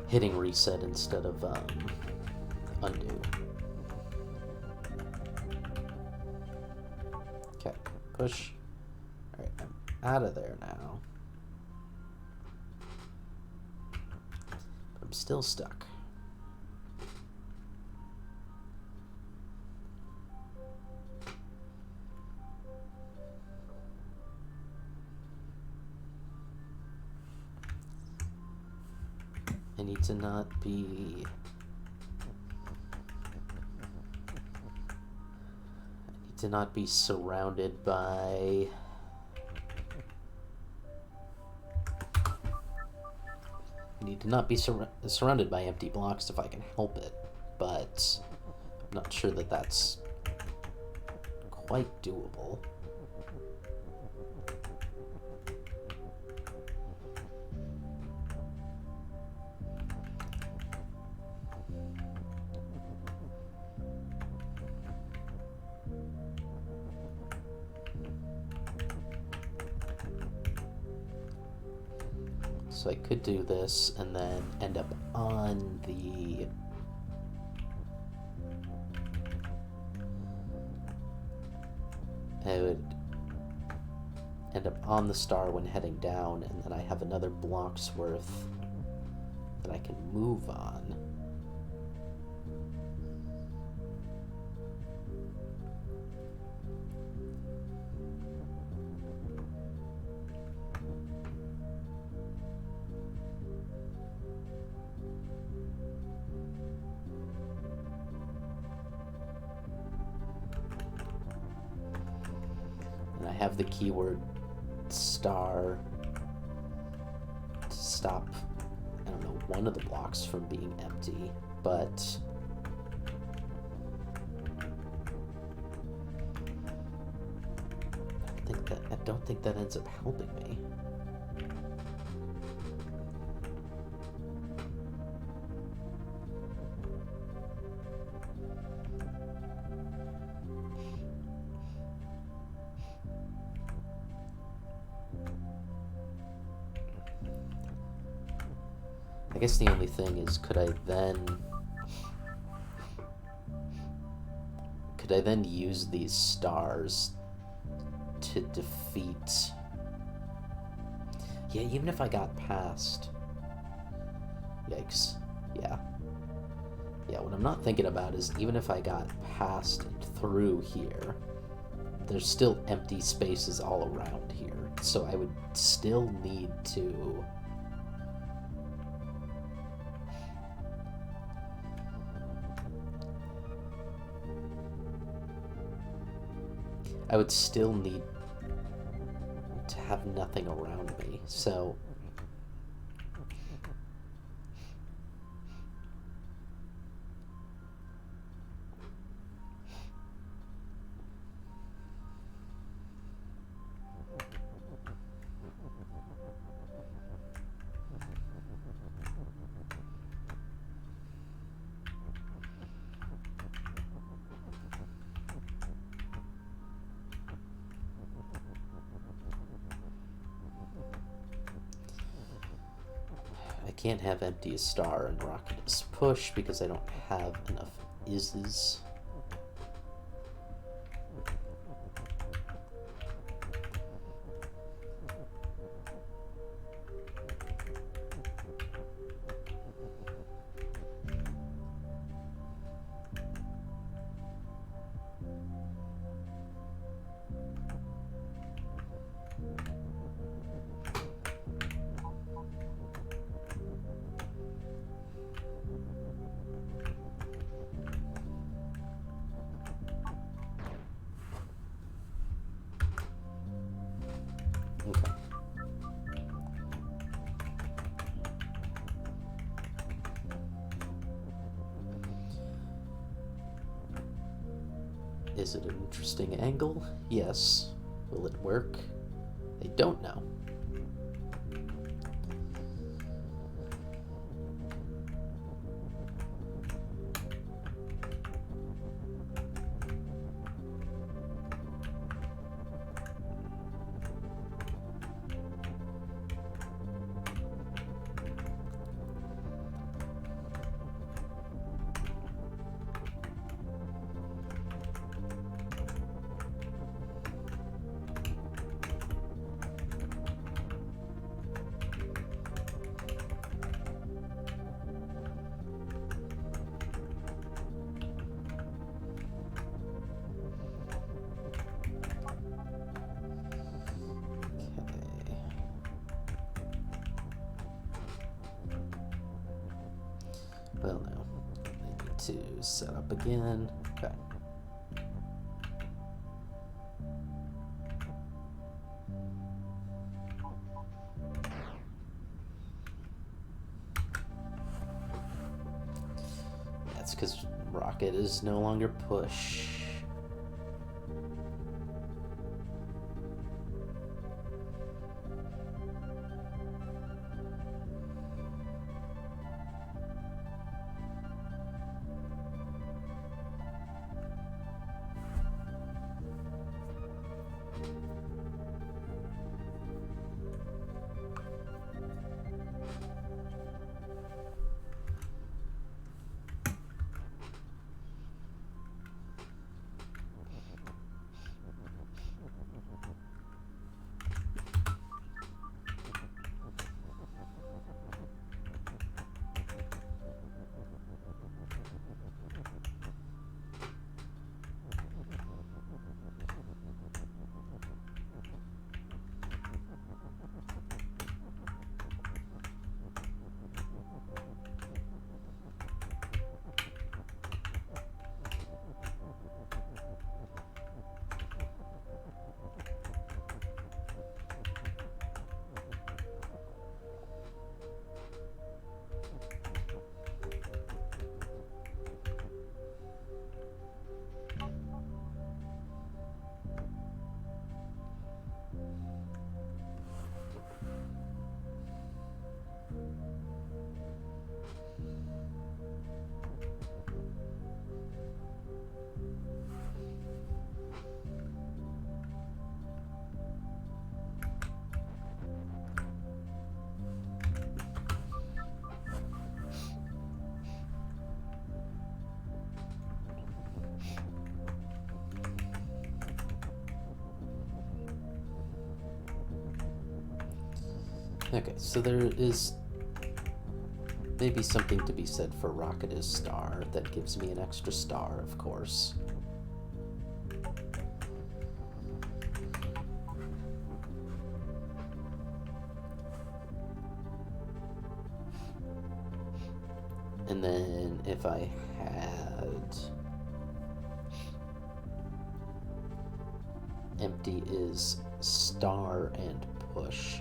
hitting reset instead of undo. Okay, push. Alright, I'm out of there now. I'm still stuck. I need to not be... to not be surrounded by... I need to not be surrounded by empty blocks if I can help it, but I'm not sure that that's quite doable. So I could do this and then end up on the... I would end up on the star when heading down, and then I have another block's worth that I can move on. And I have the keyword star to stop, I don't know, one of the blocks from being empty, but I don't think that ends up helping me. I guess the only thing is, could I then use these stars to defeat... Yeah, even if I got past... Yikes. Yeah. Yeah, what I'm not thinking about is, even if I got past and through here, there's still empty spaces all around here. So I would still need to... I would still need to have nothing around me, so... I can't have empty a star and Rocketus push because I don't have enough ises. Okay. Is it an interesting angle? Yes. Will it work? I don't know. Well, no. I need to set up again. Okay. That's because rocket is no longer push. Okay, so there is maybe something to be said for rocket as star. That gives me an extra star, of course. And then if I had empty is star and push.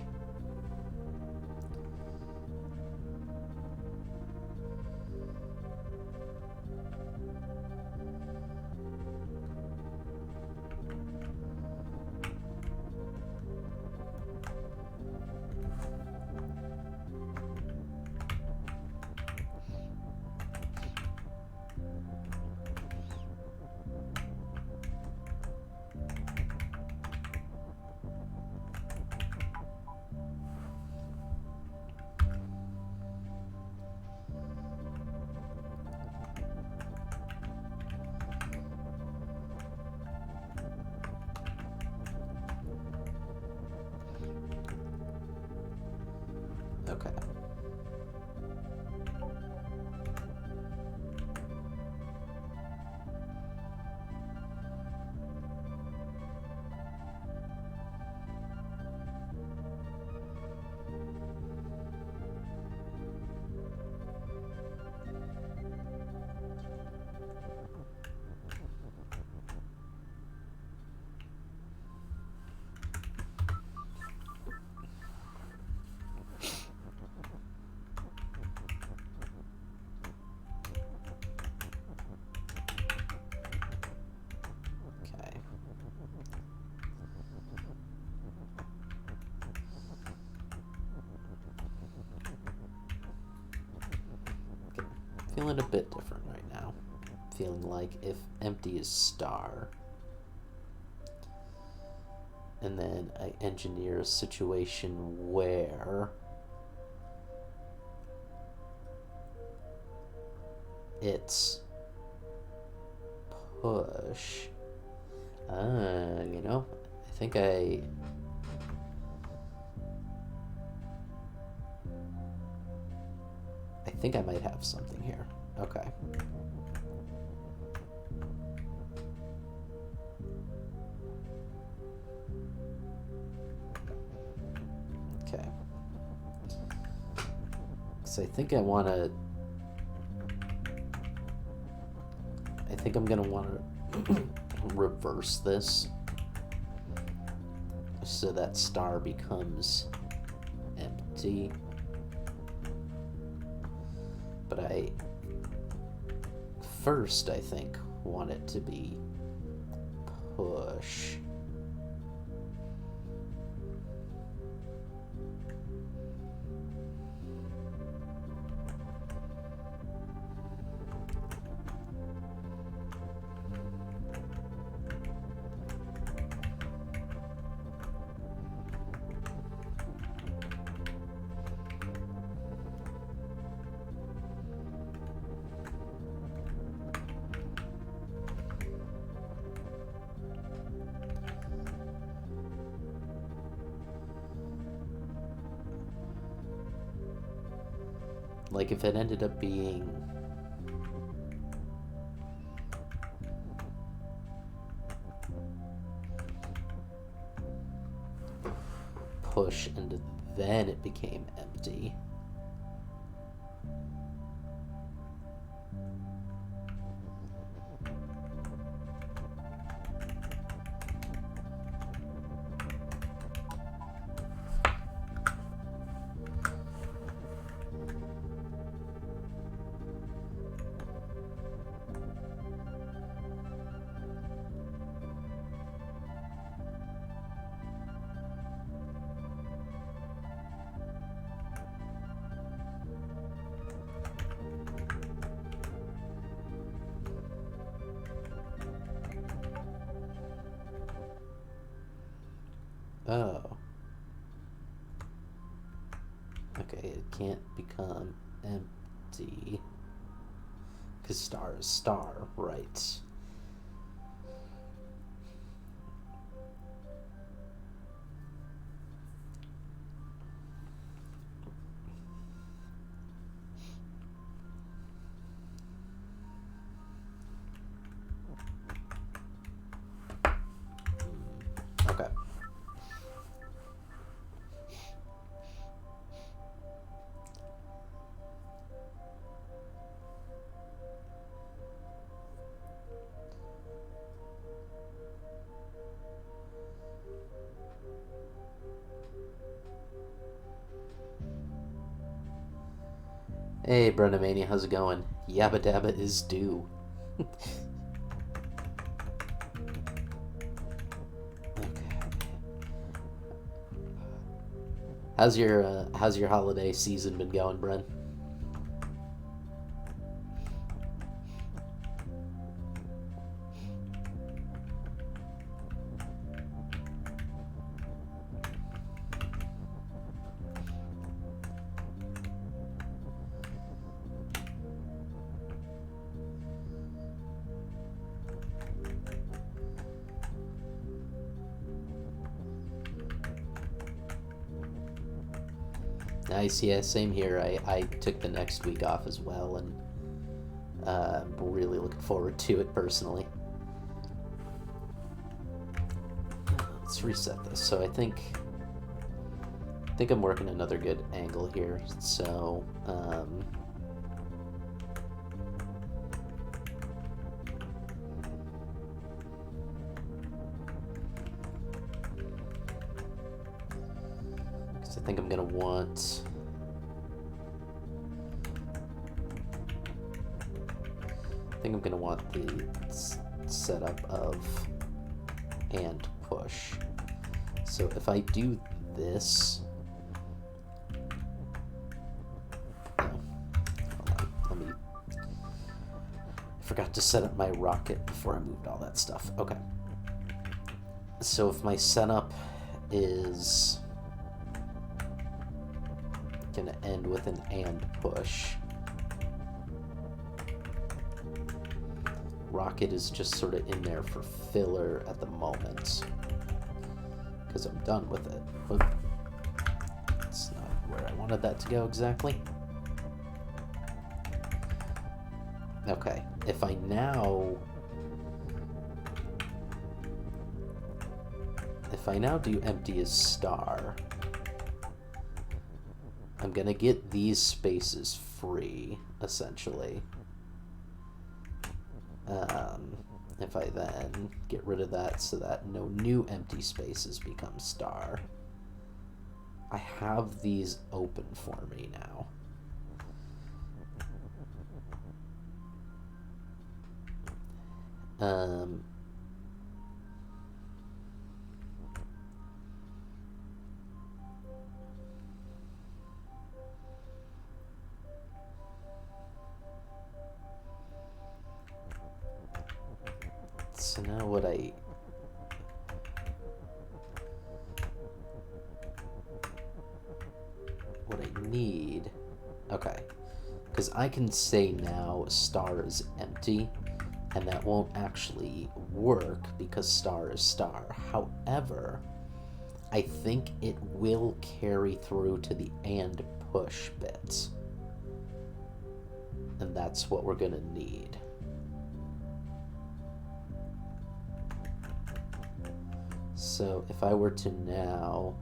Okay. Feeling a bit different right now. Feeling like if empty is star, and then I engineer a situation where it's push. You know, I think I might have something here. Okay. Okay. So I think I want to I think I'm gonna want to reverse this so that star becomes empty. But I think, want it to be push. Like if it ended up being push and then it became empty. Oh. Okay, it can't become empty. Because star is star, right? Okay. Hey, Brennomania, how's it going? Yabba Dabba is due. Okay. How's your holiday season been going, Bren? Nice, yeah, same here. I took the next week off as well, and I'm really looking forward to it personally. Let's reset this. So I think I'm working another good angle here. So I think I'm gonna want the setup of and push. So if I do this, I forgot to set up my rocket before I moved all that stuff. Okay. So if my setup is gonna end with an and push, rocket is just sort of in there for filler at the moment because I'm done with it. But that's not where I wanted that to go exactly. Okay, if I now do empty as star, I'm gonna get these spaces free, essentially. If I then get rid of that so that no new empty spaces become star, I have these open for me now. So now what I need, okay, because I can say now star is empty, and that won't actually work because star is star. However, I think it will carry through to the and push bits, and that's what we're gonna need. So if I were to now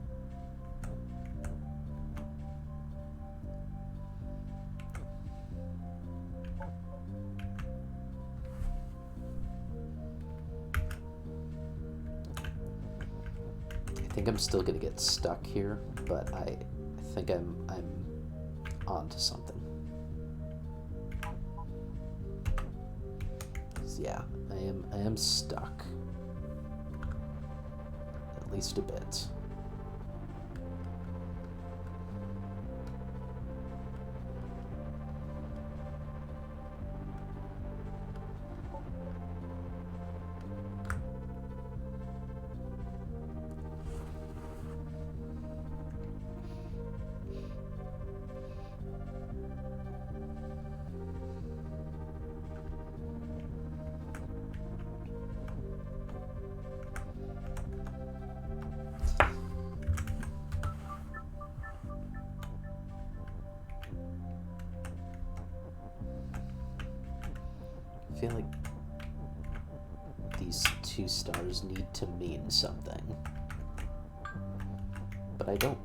I think I'm still gonna get stuck here, but I think I'm onto something. Yeah, I am stuck. At least a bit. I feel like these two stars need to mean something, but I don't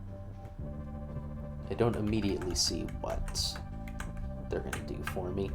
immediately see what they're gonna do for me.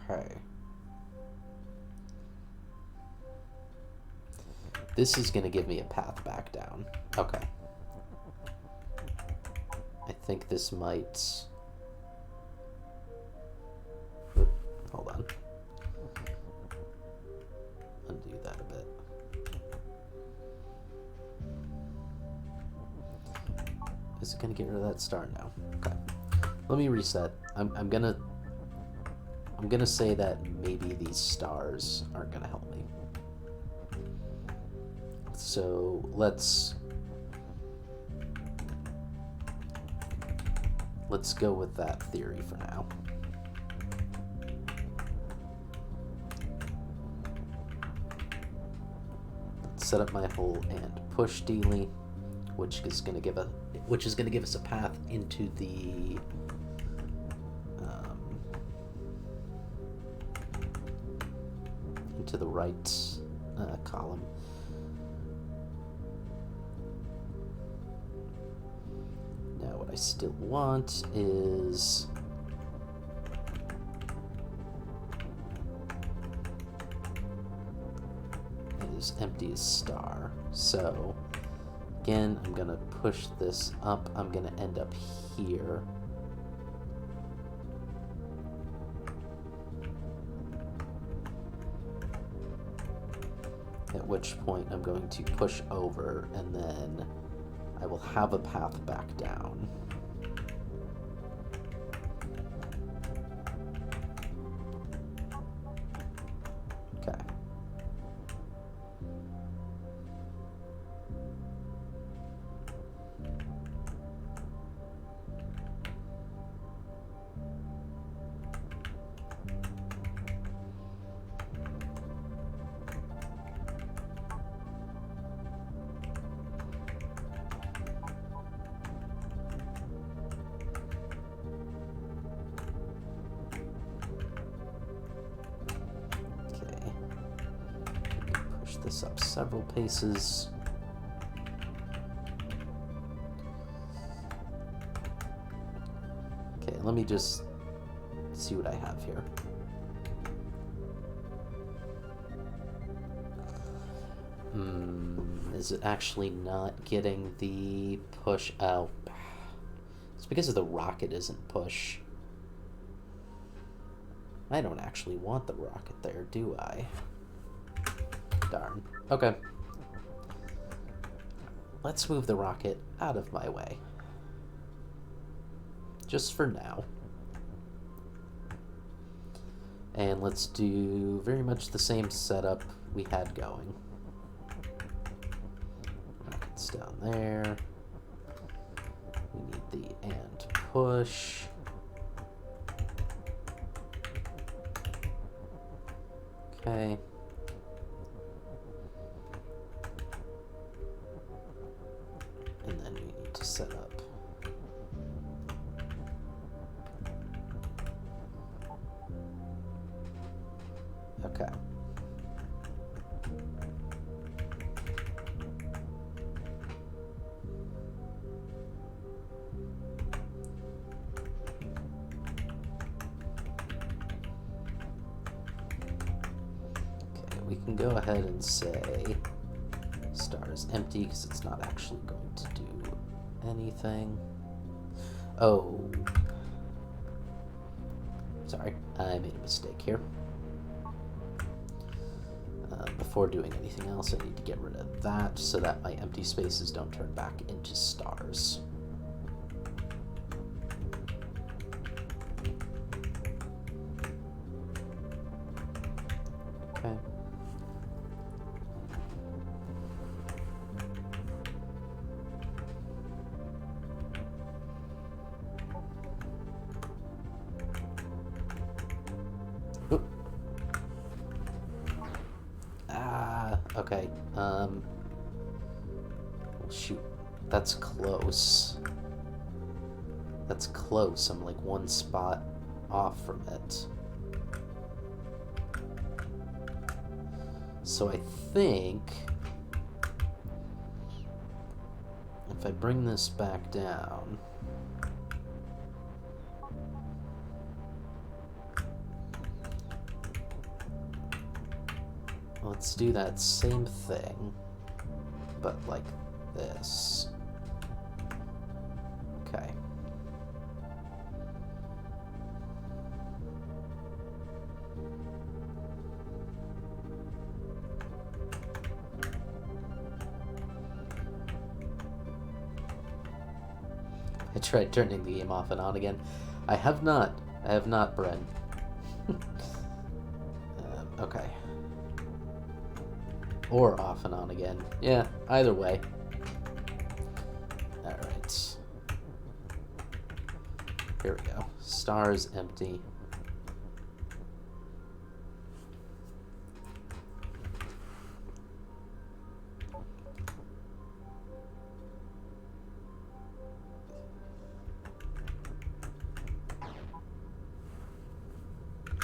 Okay. This is gonna give me a path back down. Okay. I think this might... Oop, hold on. Undo that a bit. Is it gonna get rid of that star now? Okay. Let me reset. I'm gonna say that maybe these stars aren't gonna help me. So let's go with that theory for now. Let's set up my whole and push dealy, which is gonna give us a path into the right column. Now what I still want is empty as star. So again, I'm gonna push this up. I'm gonna end up here. At which point I'm going to push over, and then I will have a path back down. Okay. This up several paces. Okay, let me just see what I have here. Is it actually not getting the push? Oh, it's because of the rocket isn't push. I don't actually want the rocket there, do I? Darn. Okay. Let's move the rocket out of my way. Just for now. And let's do very much the same setup we had going. Rocket's down there. We need the and push. Okay. And then we need to set up okay. Okay, we can go ahead and say star is empty because it's not actually going to do anything. Oh, sorry, I made a mistake here. Before doing anything else, I need to get rid of that so that my empty spaces don't turn back into stars. Okay. Oop. Okay. Shoot. That's close. That's close. I'm like one spot off from it. So I think if I bring this back down, let's do that same thing, but like this. Okay. I tried turning the game off and on again. I have not, Bren. Okay. Or off and on again. Yeah, either way. Alright. Here we go. Stars empty.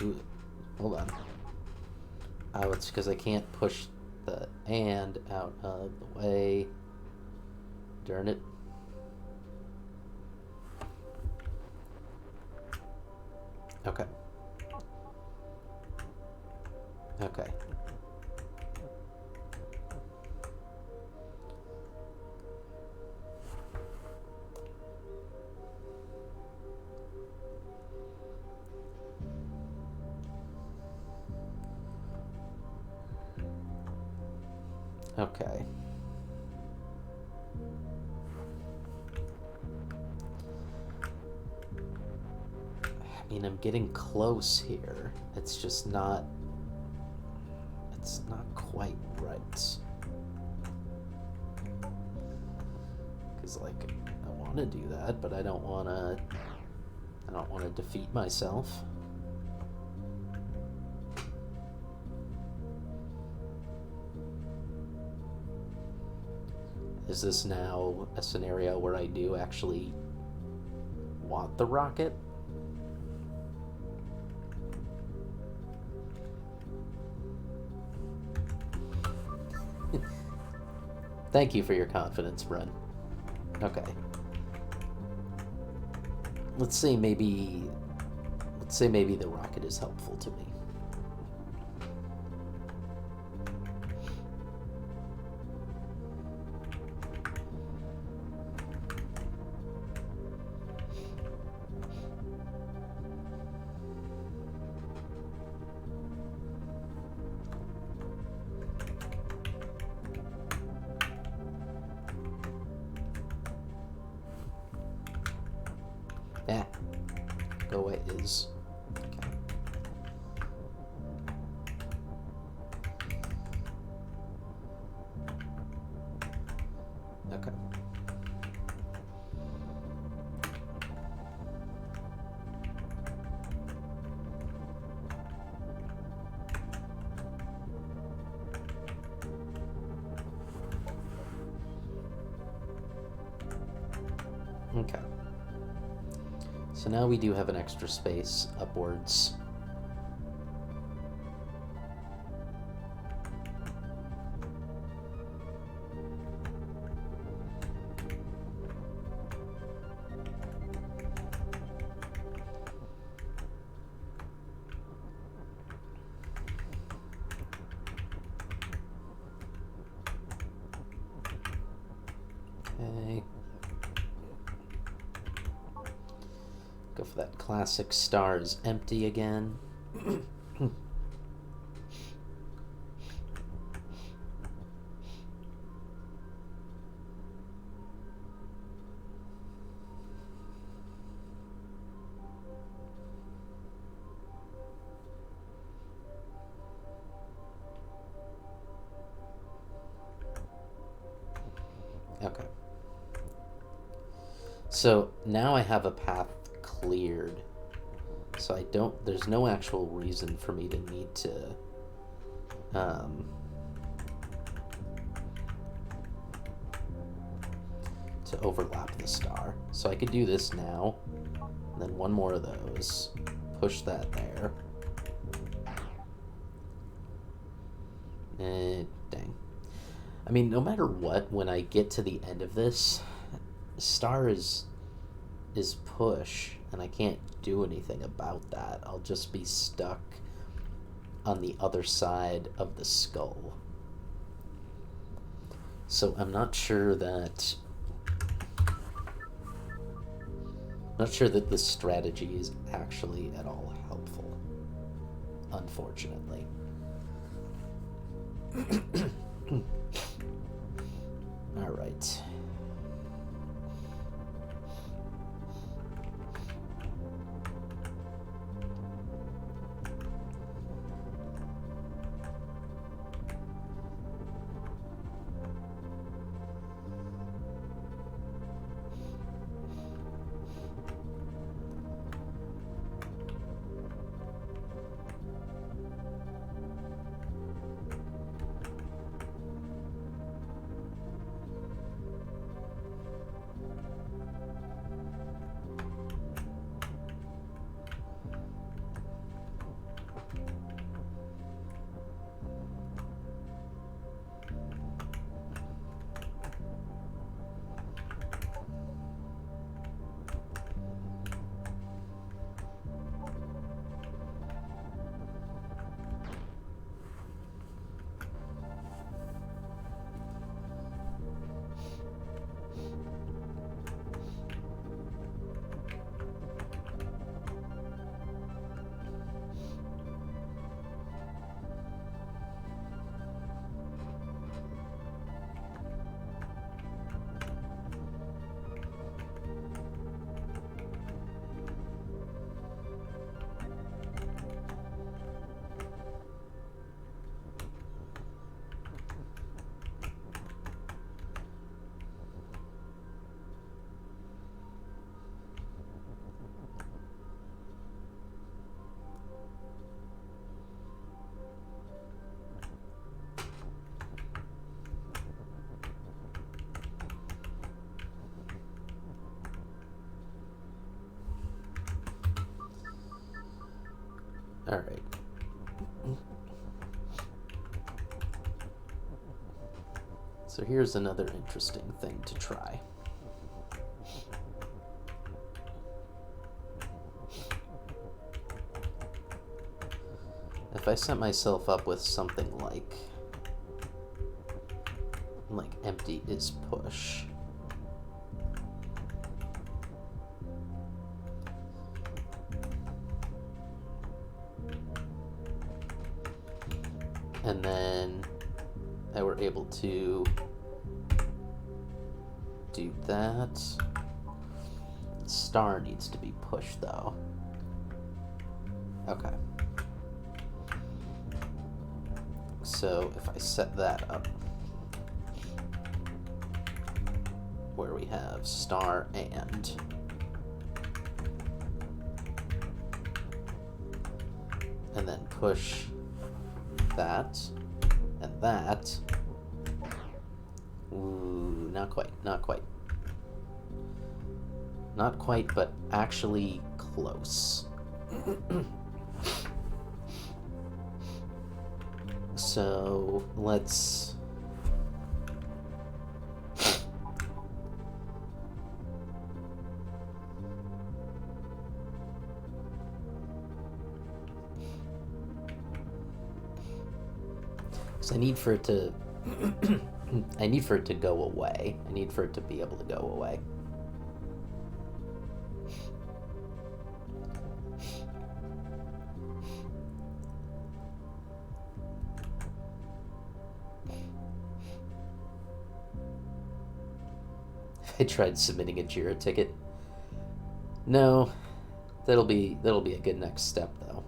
Ooh, hold on. Oh, it's because I can't push the and out of the way. Darn it. Okay. Okay. Okay. I mean, I'm getting close here. It's just not... It's not quite right. Because, like, I want to do that, but I don't want to... I don't want to defeat myself. Is this now a scenario where I do actually want the rocket? Thank you for your confidence, Bren. Okay. Let's say maybe the rocket is helpful to me. Yeah. Go away is. Okay. Okay. Okay. So now we do have an extra space upwards. Okay. Go for that classic star is empty again. Okay. So now I have a path cleared. So there's no actual reason for me to need to overlap the star. So I could do this now, and then one more of those, push that there. Dang. I mean, no matter what, when I get to the end of this, star is push, and I can't do anything about that. I'll just be stuck on the other side of the skull. So I'm not sure that this strategy is actually at all helpful, unfortunately. All right. Alright. So here's another interesting thing to try. If I set myself up with something like empty is push. And then I were able to do that. Star needs to be pushed though. Okay. So if I set that up where we have star and then push that and that. Ooh, not quite, not quite. Not quite, but actually close. So let's I need for it to I need for it to go away. I need for it to be able to go away. I tried submitting a Jira ticket. No, that'll be a good next step though.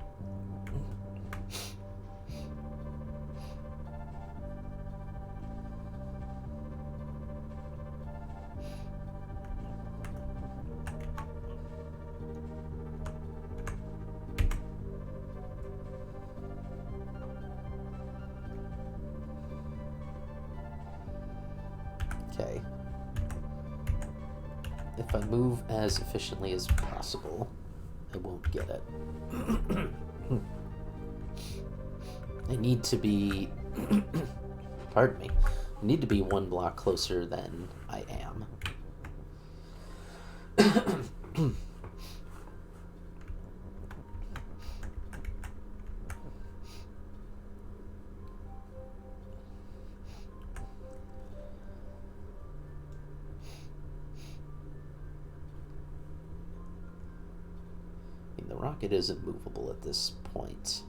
Okay. If I move as efficiently as possible, I won't get it. I need to be, pardon me, I need to be one block closer than I am. The rocket isn't movable at this point.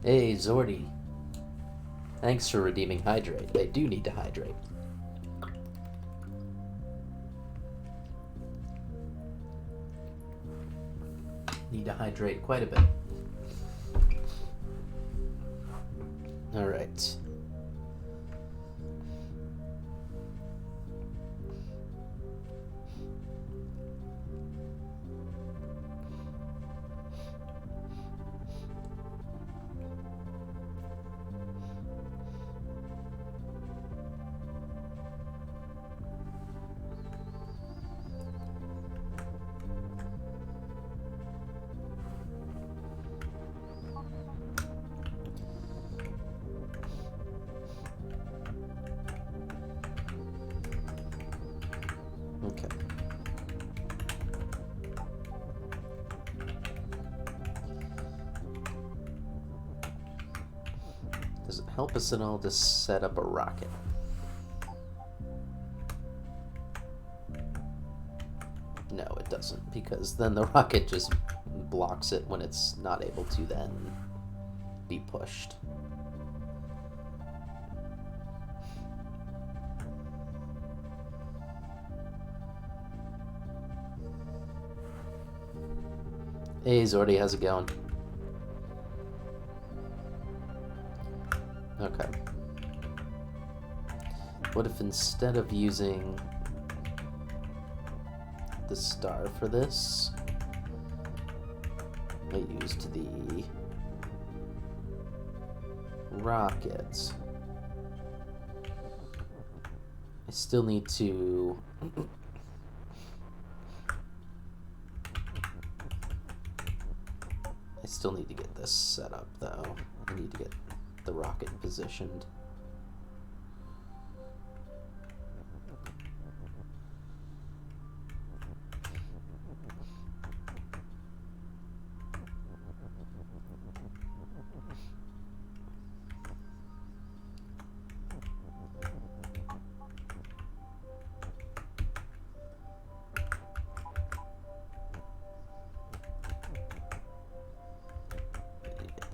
Hey, Zordy. Thanks for redeeming Hydrate. I do need to hydrate. Need to hydrate quite a bit. Alright. Okay. Does it help us at all to set up a rocket? No, it doesn't, because then the rocket just blocks it when it's not able to then be pushed. Hey, Zordy, how's it going? Okay. What if instead of using the star for this, I used the rocket? I still need to get this set up though. I need to get the rocket positioned.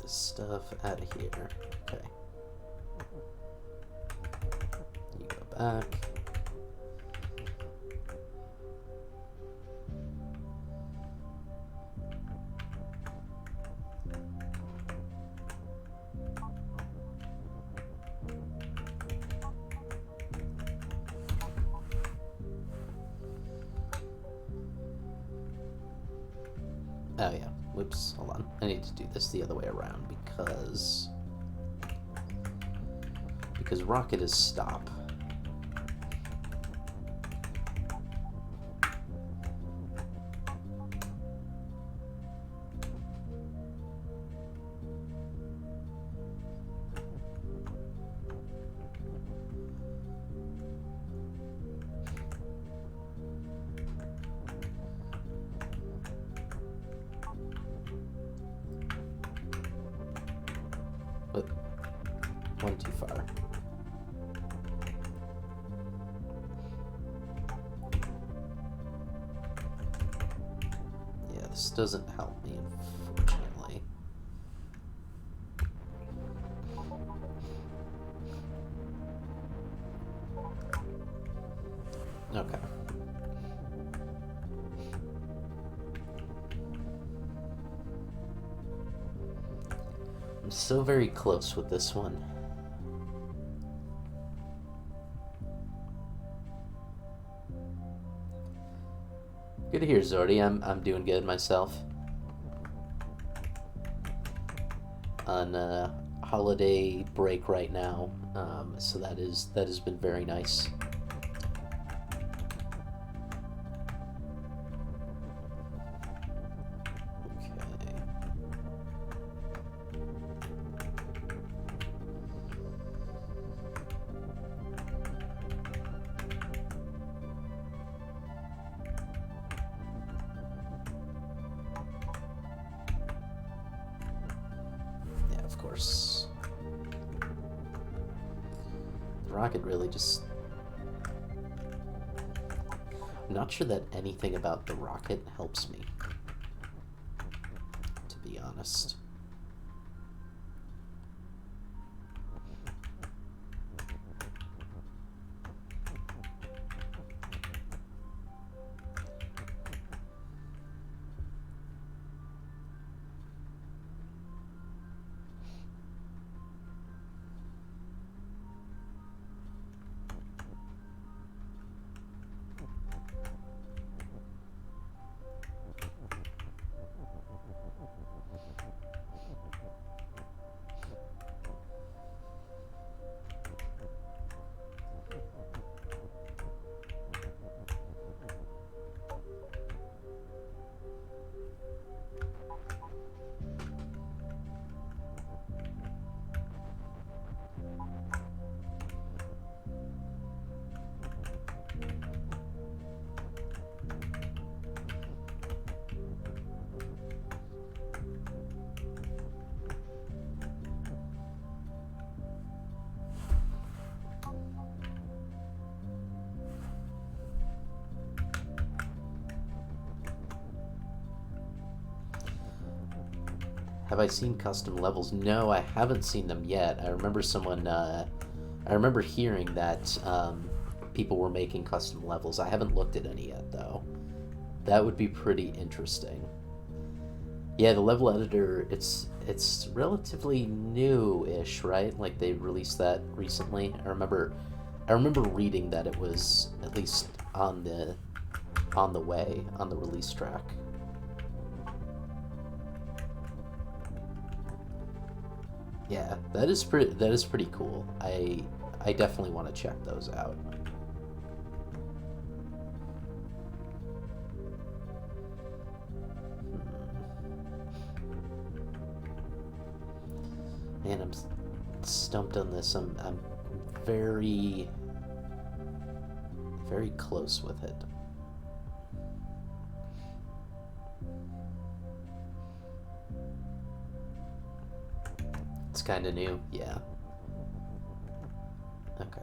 Stuff out of here. Okay. You go back. Oh yeah. Whoops, hold on. I need to do this the other way around because rocket is stop. But one too far. Yeah, this doesn't help me, unfortunately. Okay. I'm so very close with this one. Good to hear, Zordy. I'm doing good myself. On holiday break right now, so that has been very nice. Of course. The rocket really just... I'm not sure that anything about the rocket helps me, to be honest. Have I seen custom levels? No, I haven't seen them yet. I remember I remember hearing that people were making custom levels. I haven't looked at any yet, though. That would be pretty interesting. Yeah, the level editor, it's relatively new-ish, right? Like they released that recently. I remember reading that it was at least on the way, on the release track. Yeah, that is pretty cool. I definitely want to check those out. Man, I'm stumped on this. I'm very very close with it. It's kind of new. Yeah. Okay.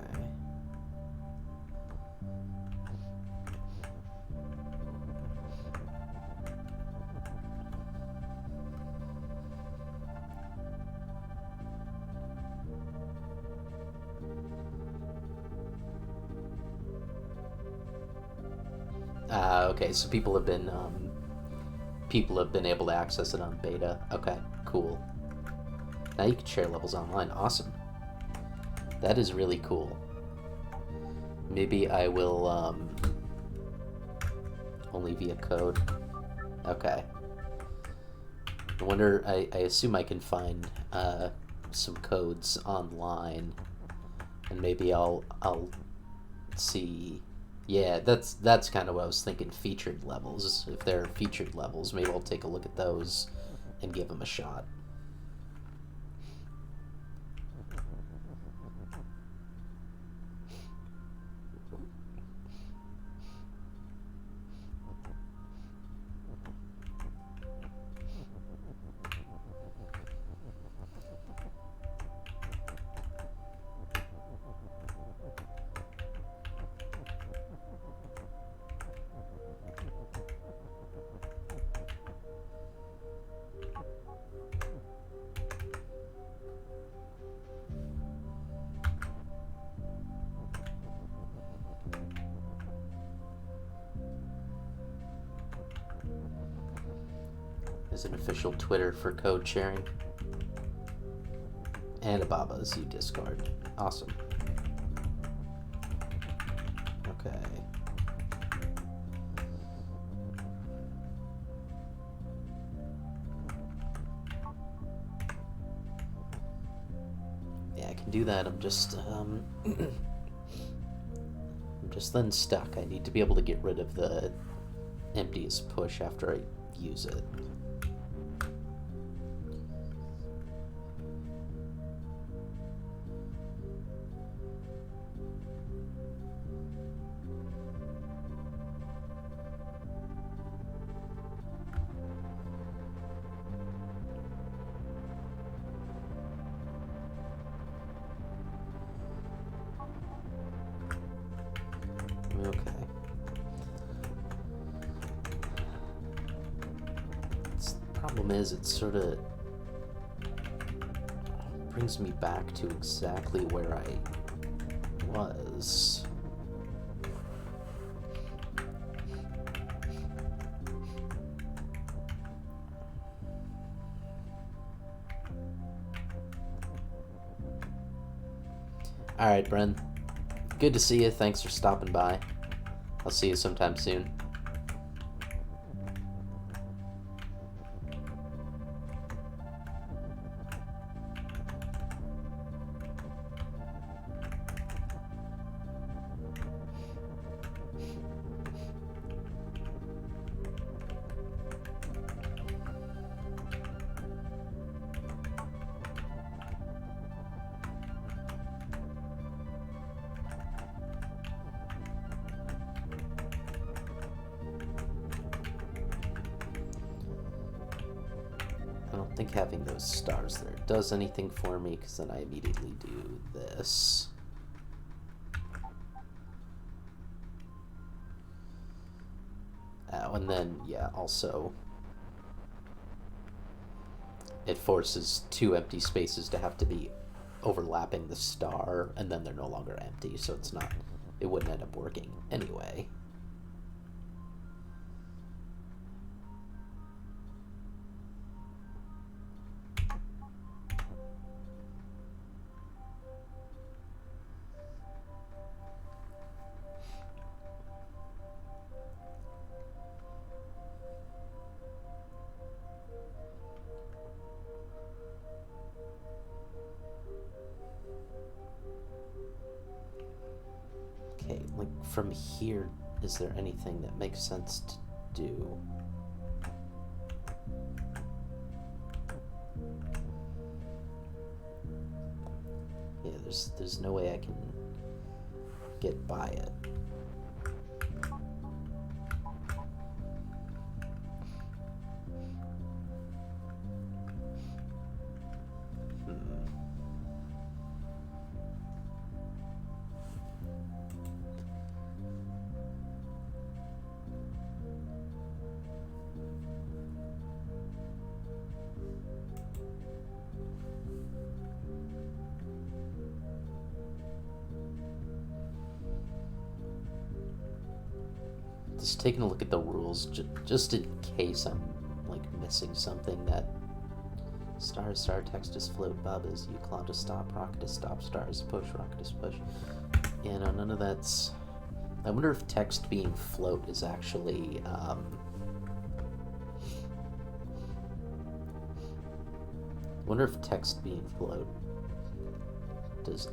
Okay, so people have been able to access it on beta. Okay, cool. Now you can share levels online. Awesome. That is really cool. Maybe I will only via code. Okay. I wonder. I assume I can find some codes online, and maybe I'll see. Yeah, that's kind of what I was thinking. Featured levels. If there are featured levels, maybe I'll take a look at those and give them a shot. There's an official Twitter for code sharing. And Ababa's you Discord. Awesome. Okay. Yeah, I can do that. I'm just I'm just then stuck. I need to be able to get rid of the emptiest push after I use it. Okay. The problem is, it sort of brings me back to exactly where I was. Alright, Bren. Good to see you. Thanks for stopping by. I'll see you sometime soon. I don't think having those stars there does anything for me, because then I immediately do this. Oh, and then, yeah, also it forces two empty spaces to have to be overlapping the star, and then they're no longer empty, so it's not, it wouldn't end up working anyway. Okay, like from here, is there anything that makes sense to do? Yeah, there's no way I can get by it. Just taking a look at the rules, just in case I'm like missing something. That star text is float, bob is you, cloud to stop, rocket to stop, star is push, rocket is push. Yeah, no, none of that's. I wonder if text being float is actually wonder if text being float does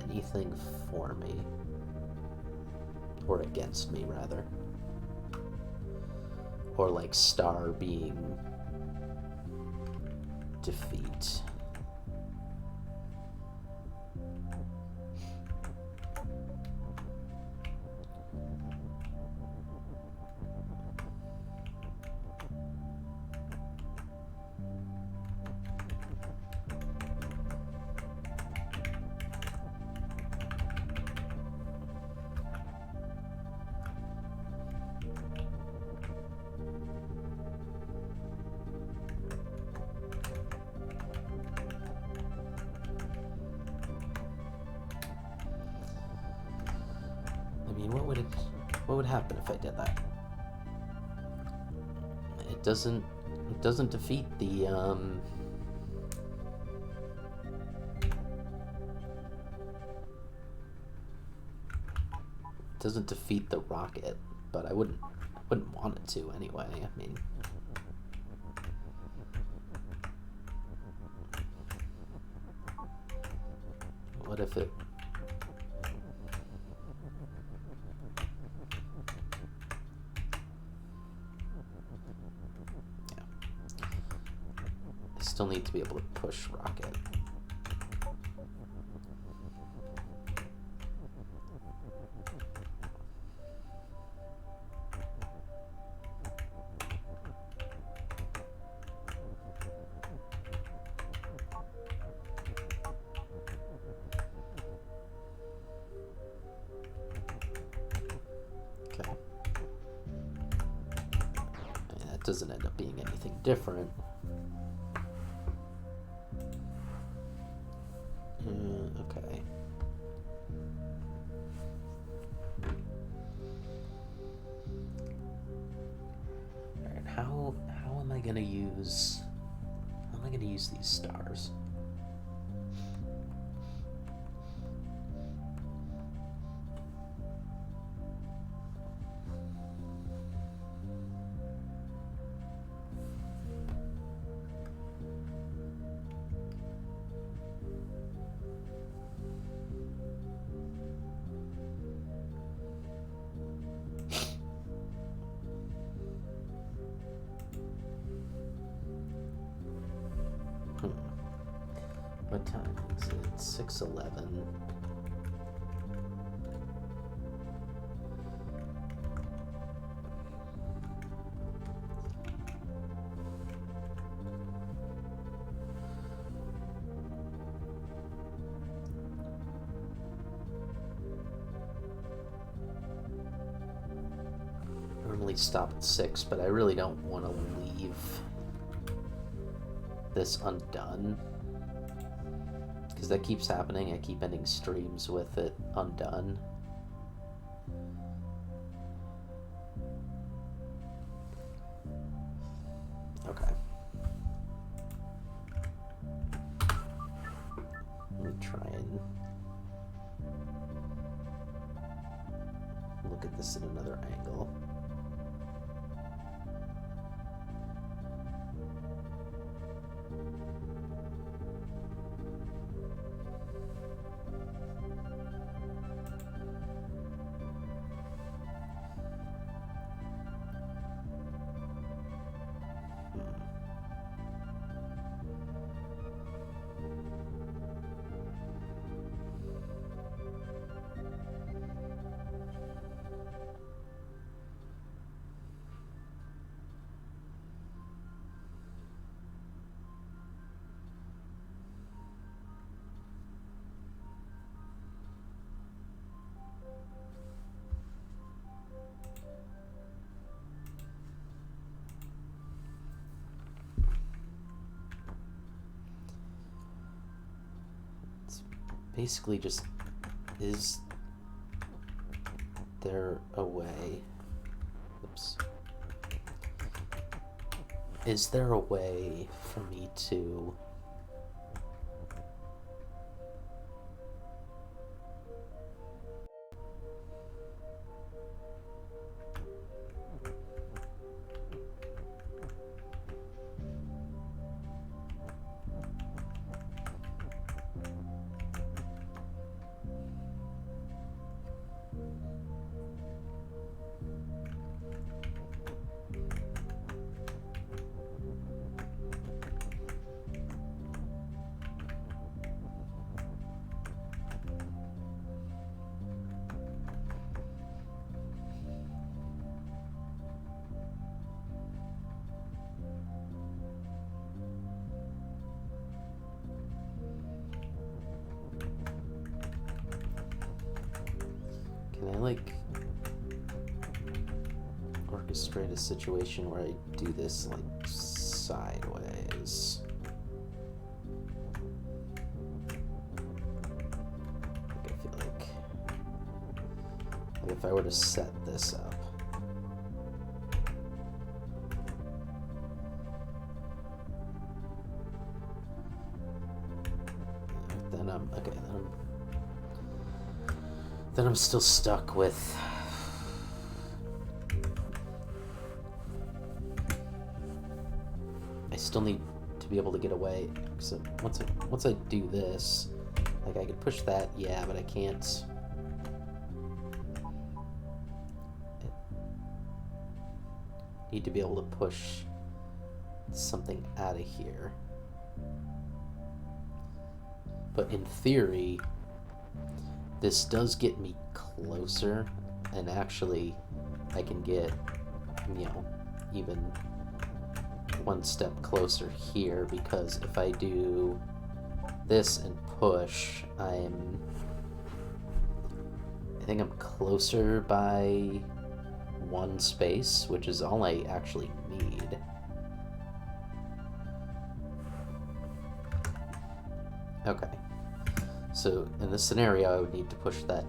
anything for me. Or against me, rather. Or like star being defeat. I mean, what would happen if I did that? It doesn't defeat the it doesn't defeat the rocket, but I wouldn't want it to anyway. I mean, what if it still need to be able to push rocket. Okay. And that doesn't end up being anything different. Okay. Alright, how am I gonna use these stars? What time is it? 6:11. Normally stop at 6, but I really don't want to leave this undone. Because that keeps happening. I keep ending streams with it undone. Okay. Let me try and look at this in another angle. Basically just, is there a way, oops, is there a way for me to like orchestrate a situation where I do this like sideways? Like I feel like if I were to set this up, then I'm okay. Then I'm still stuck with I still need to be able to get away. So once I do this, like I could push that, yeah, but I can't. I need to be able to push something out of here. But in theory, this does get me closer, and actually I can get, you know, even one step closer here, because if I do this and push, I think I'm closer by one space, which is all I actually need. Okay. So in this scenario, I would need to push that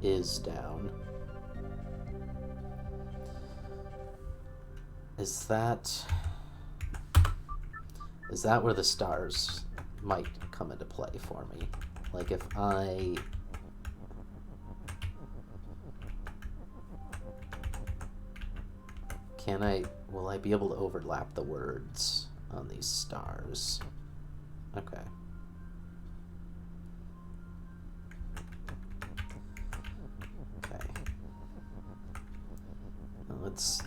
is down. Is that where the stars might come into play for me? Like if will I be able to overlap the words on these stars? Okay. Let's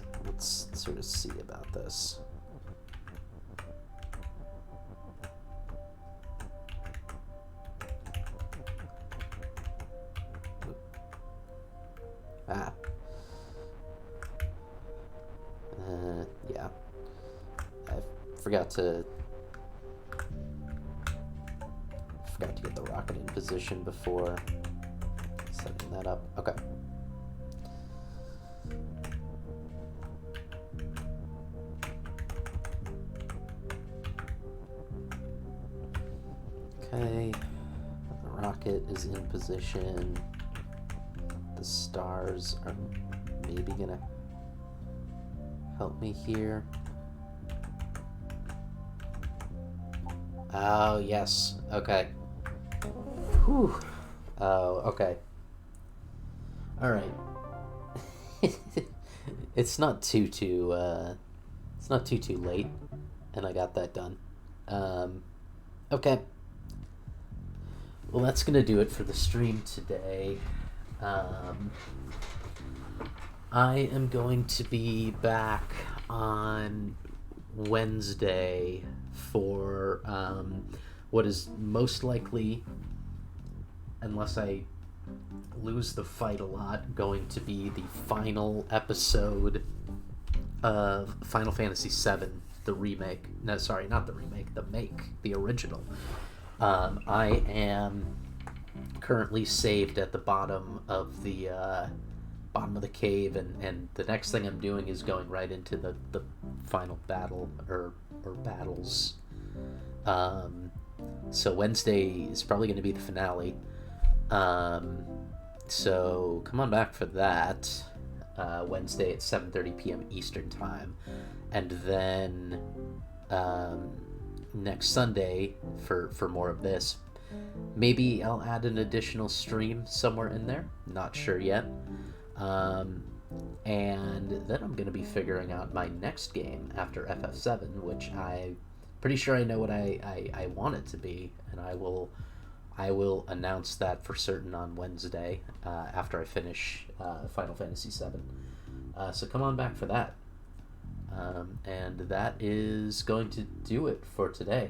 sort of see about this. Yeah. I forgot to get the rocket in position before setting that up. Okay. Okay. The rocket is in position. The stars are maybe gonna help me here. Oh, yes. Okay. Whew. Oh, okay. Alright. It's not too late, and I got that done. Okay. Well, that's gonna do it for the stream today. I am going to be back on Wednesday for what is most likely, unless I lose the fight a lot, going to be the final episode of Final Fantasy VII, the remake. No, sorry, not the remake, the original. I am currently saved at the bottom of the cave, and the next thing I'm doing is going right into the final battle or battles. So Wednesday is probably going to be the finale. So come on back for that. Wednesday at 7:30 p.m. Eastern Time, and then next Sunday for more of this. Maybe I'll add an additional stream somewhere in there. Not sure yet. And then I'm going to be figuring out my next game after FF7, which I'm pretty sure I know what I want it to be, and I will announce that for certain on Wednesday after I finish Final Fantasy VII. So come on back for that. And that is going to do it for today.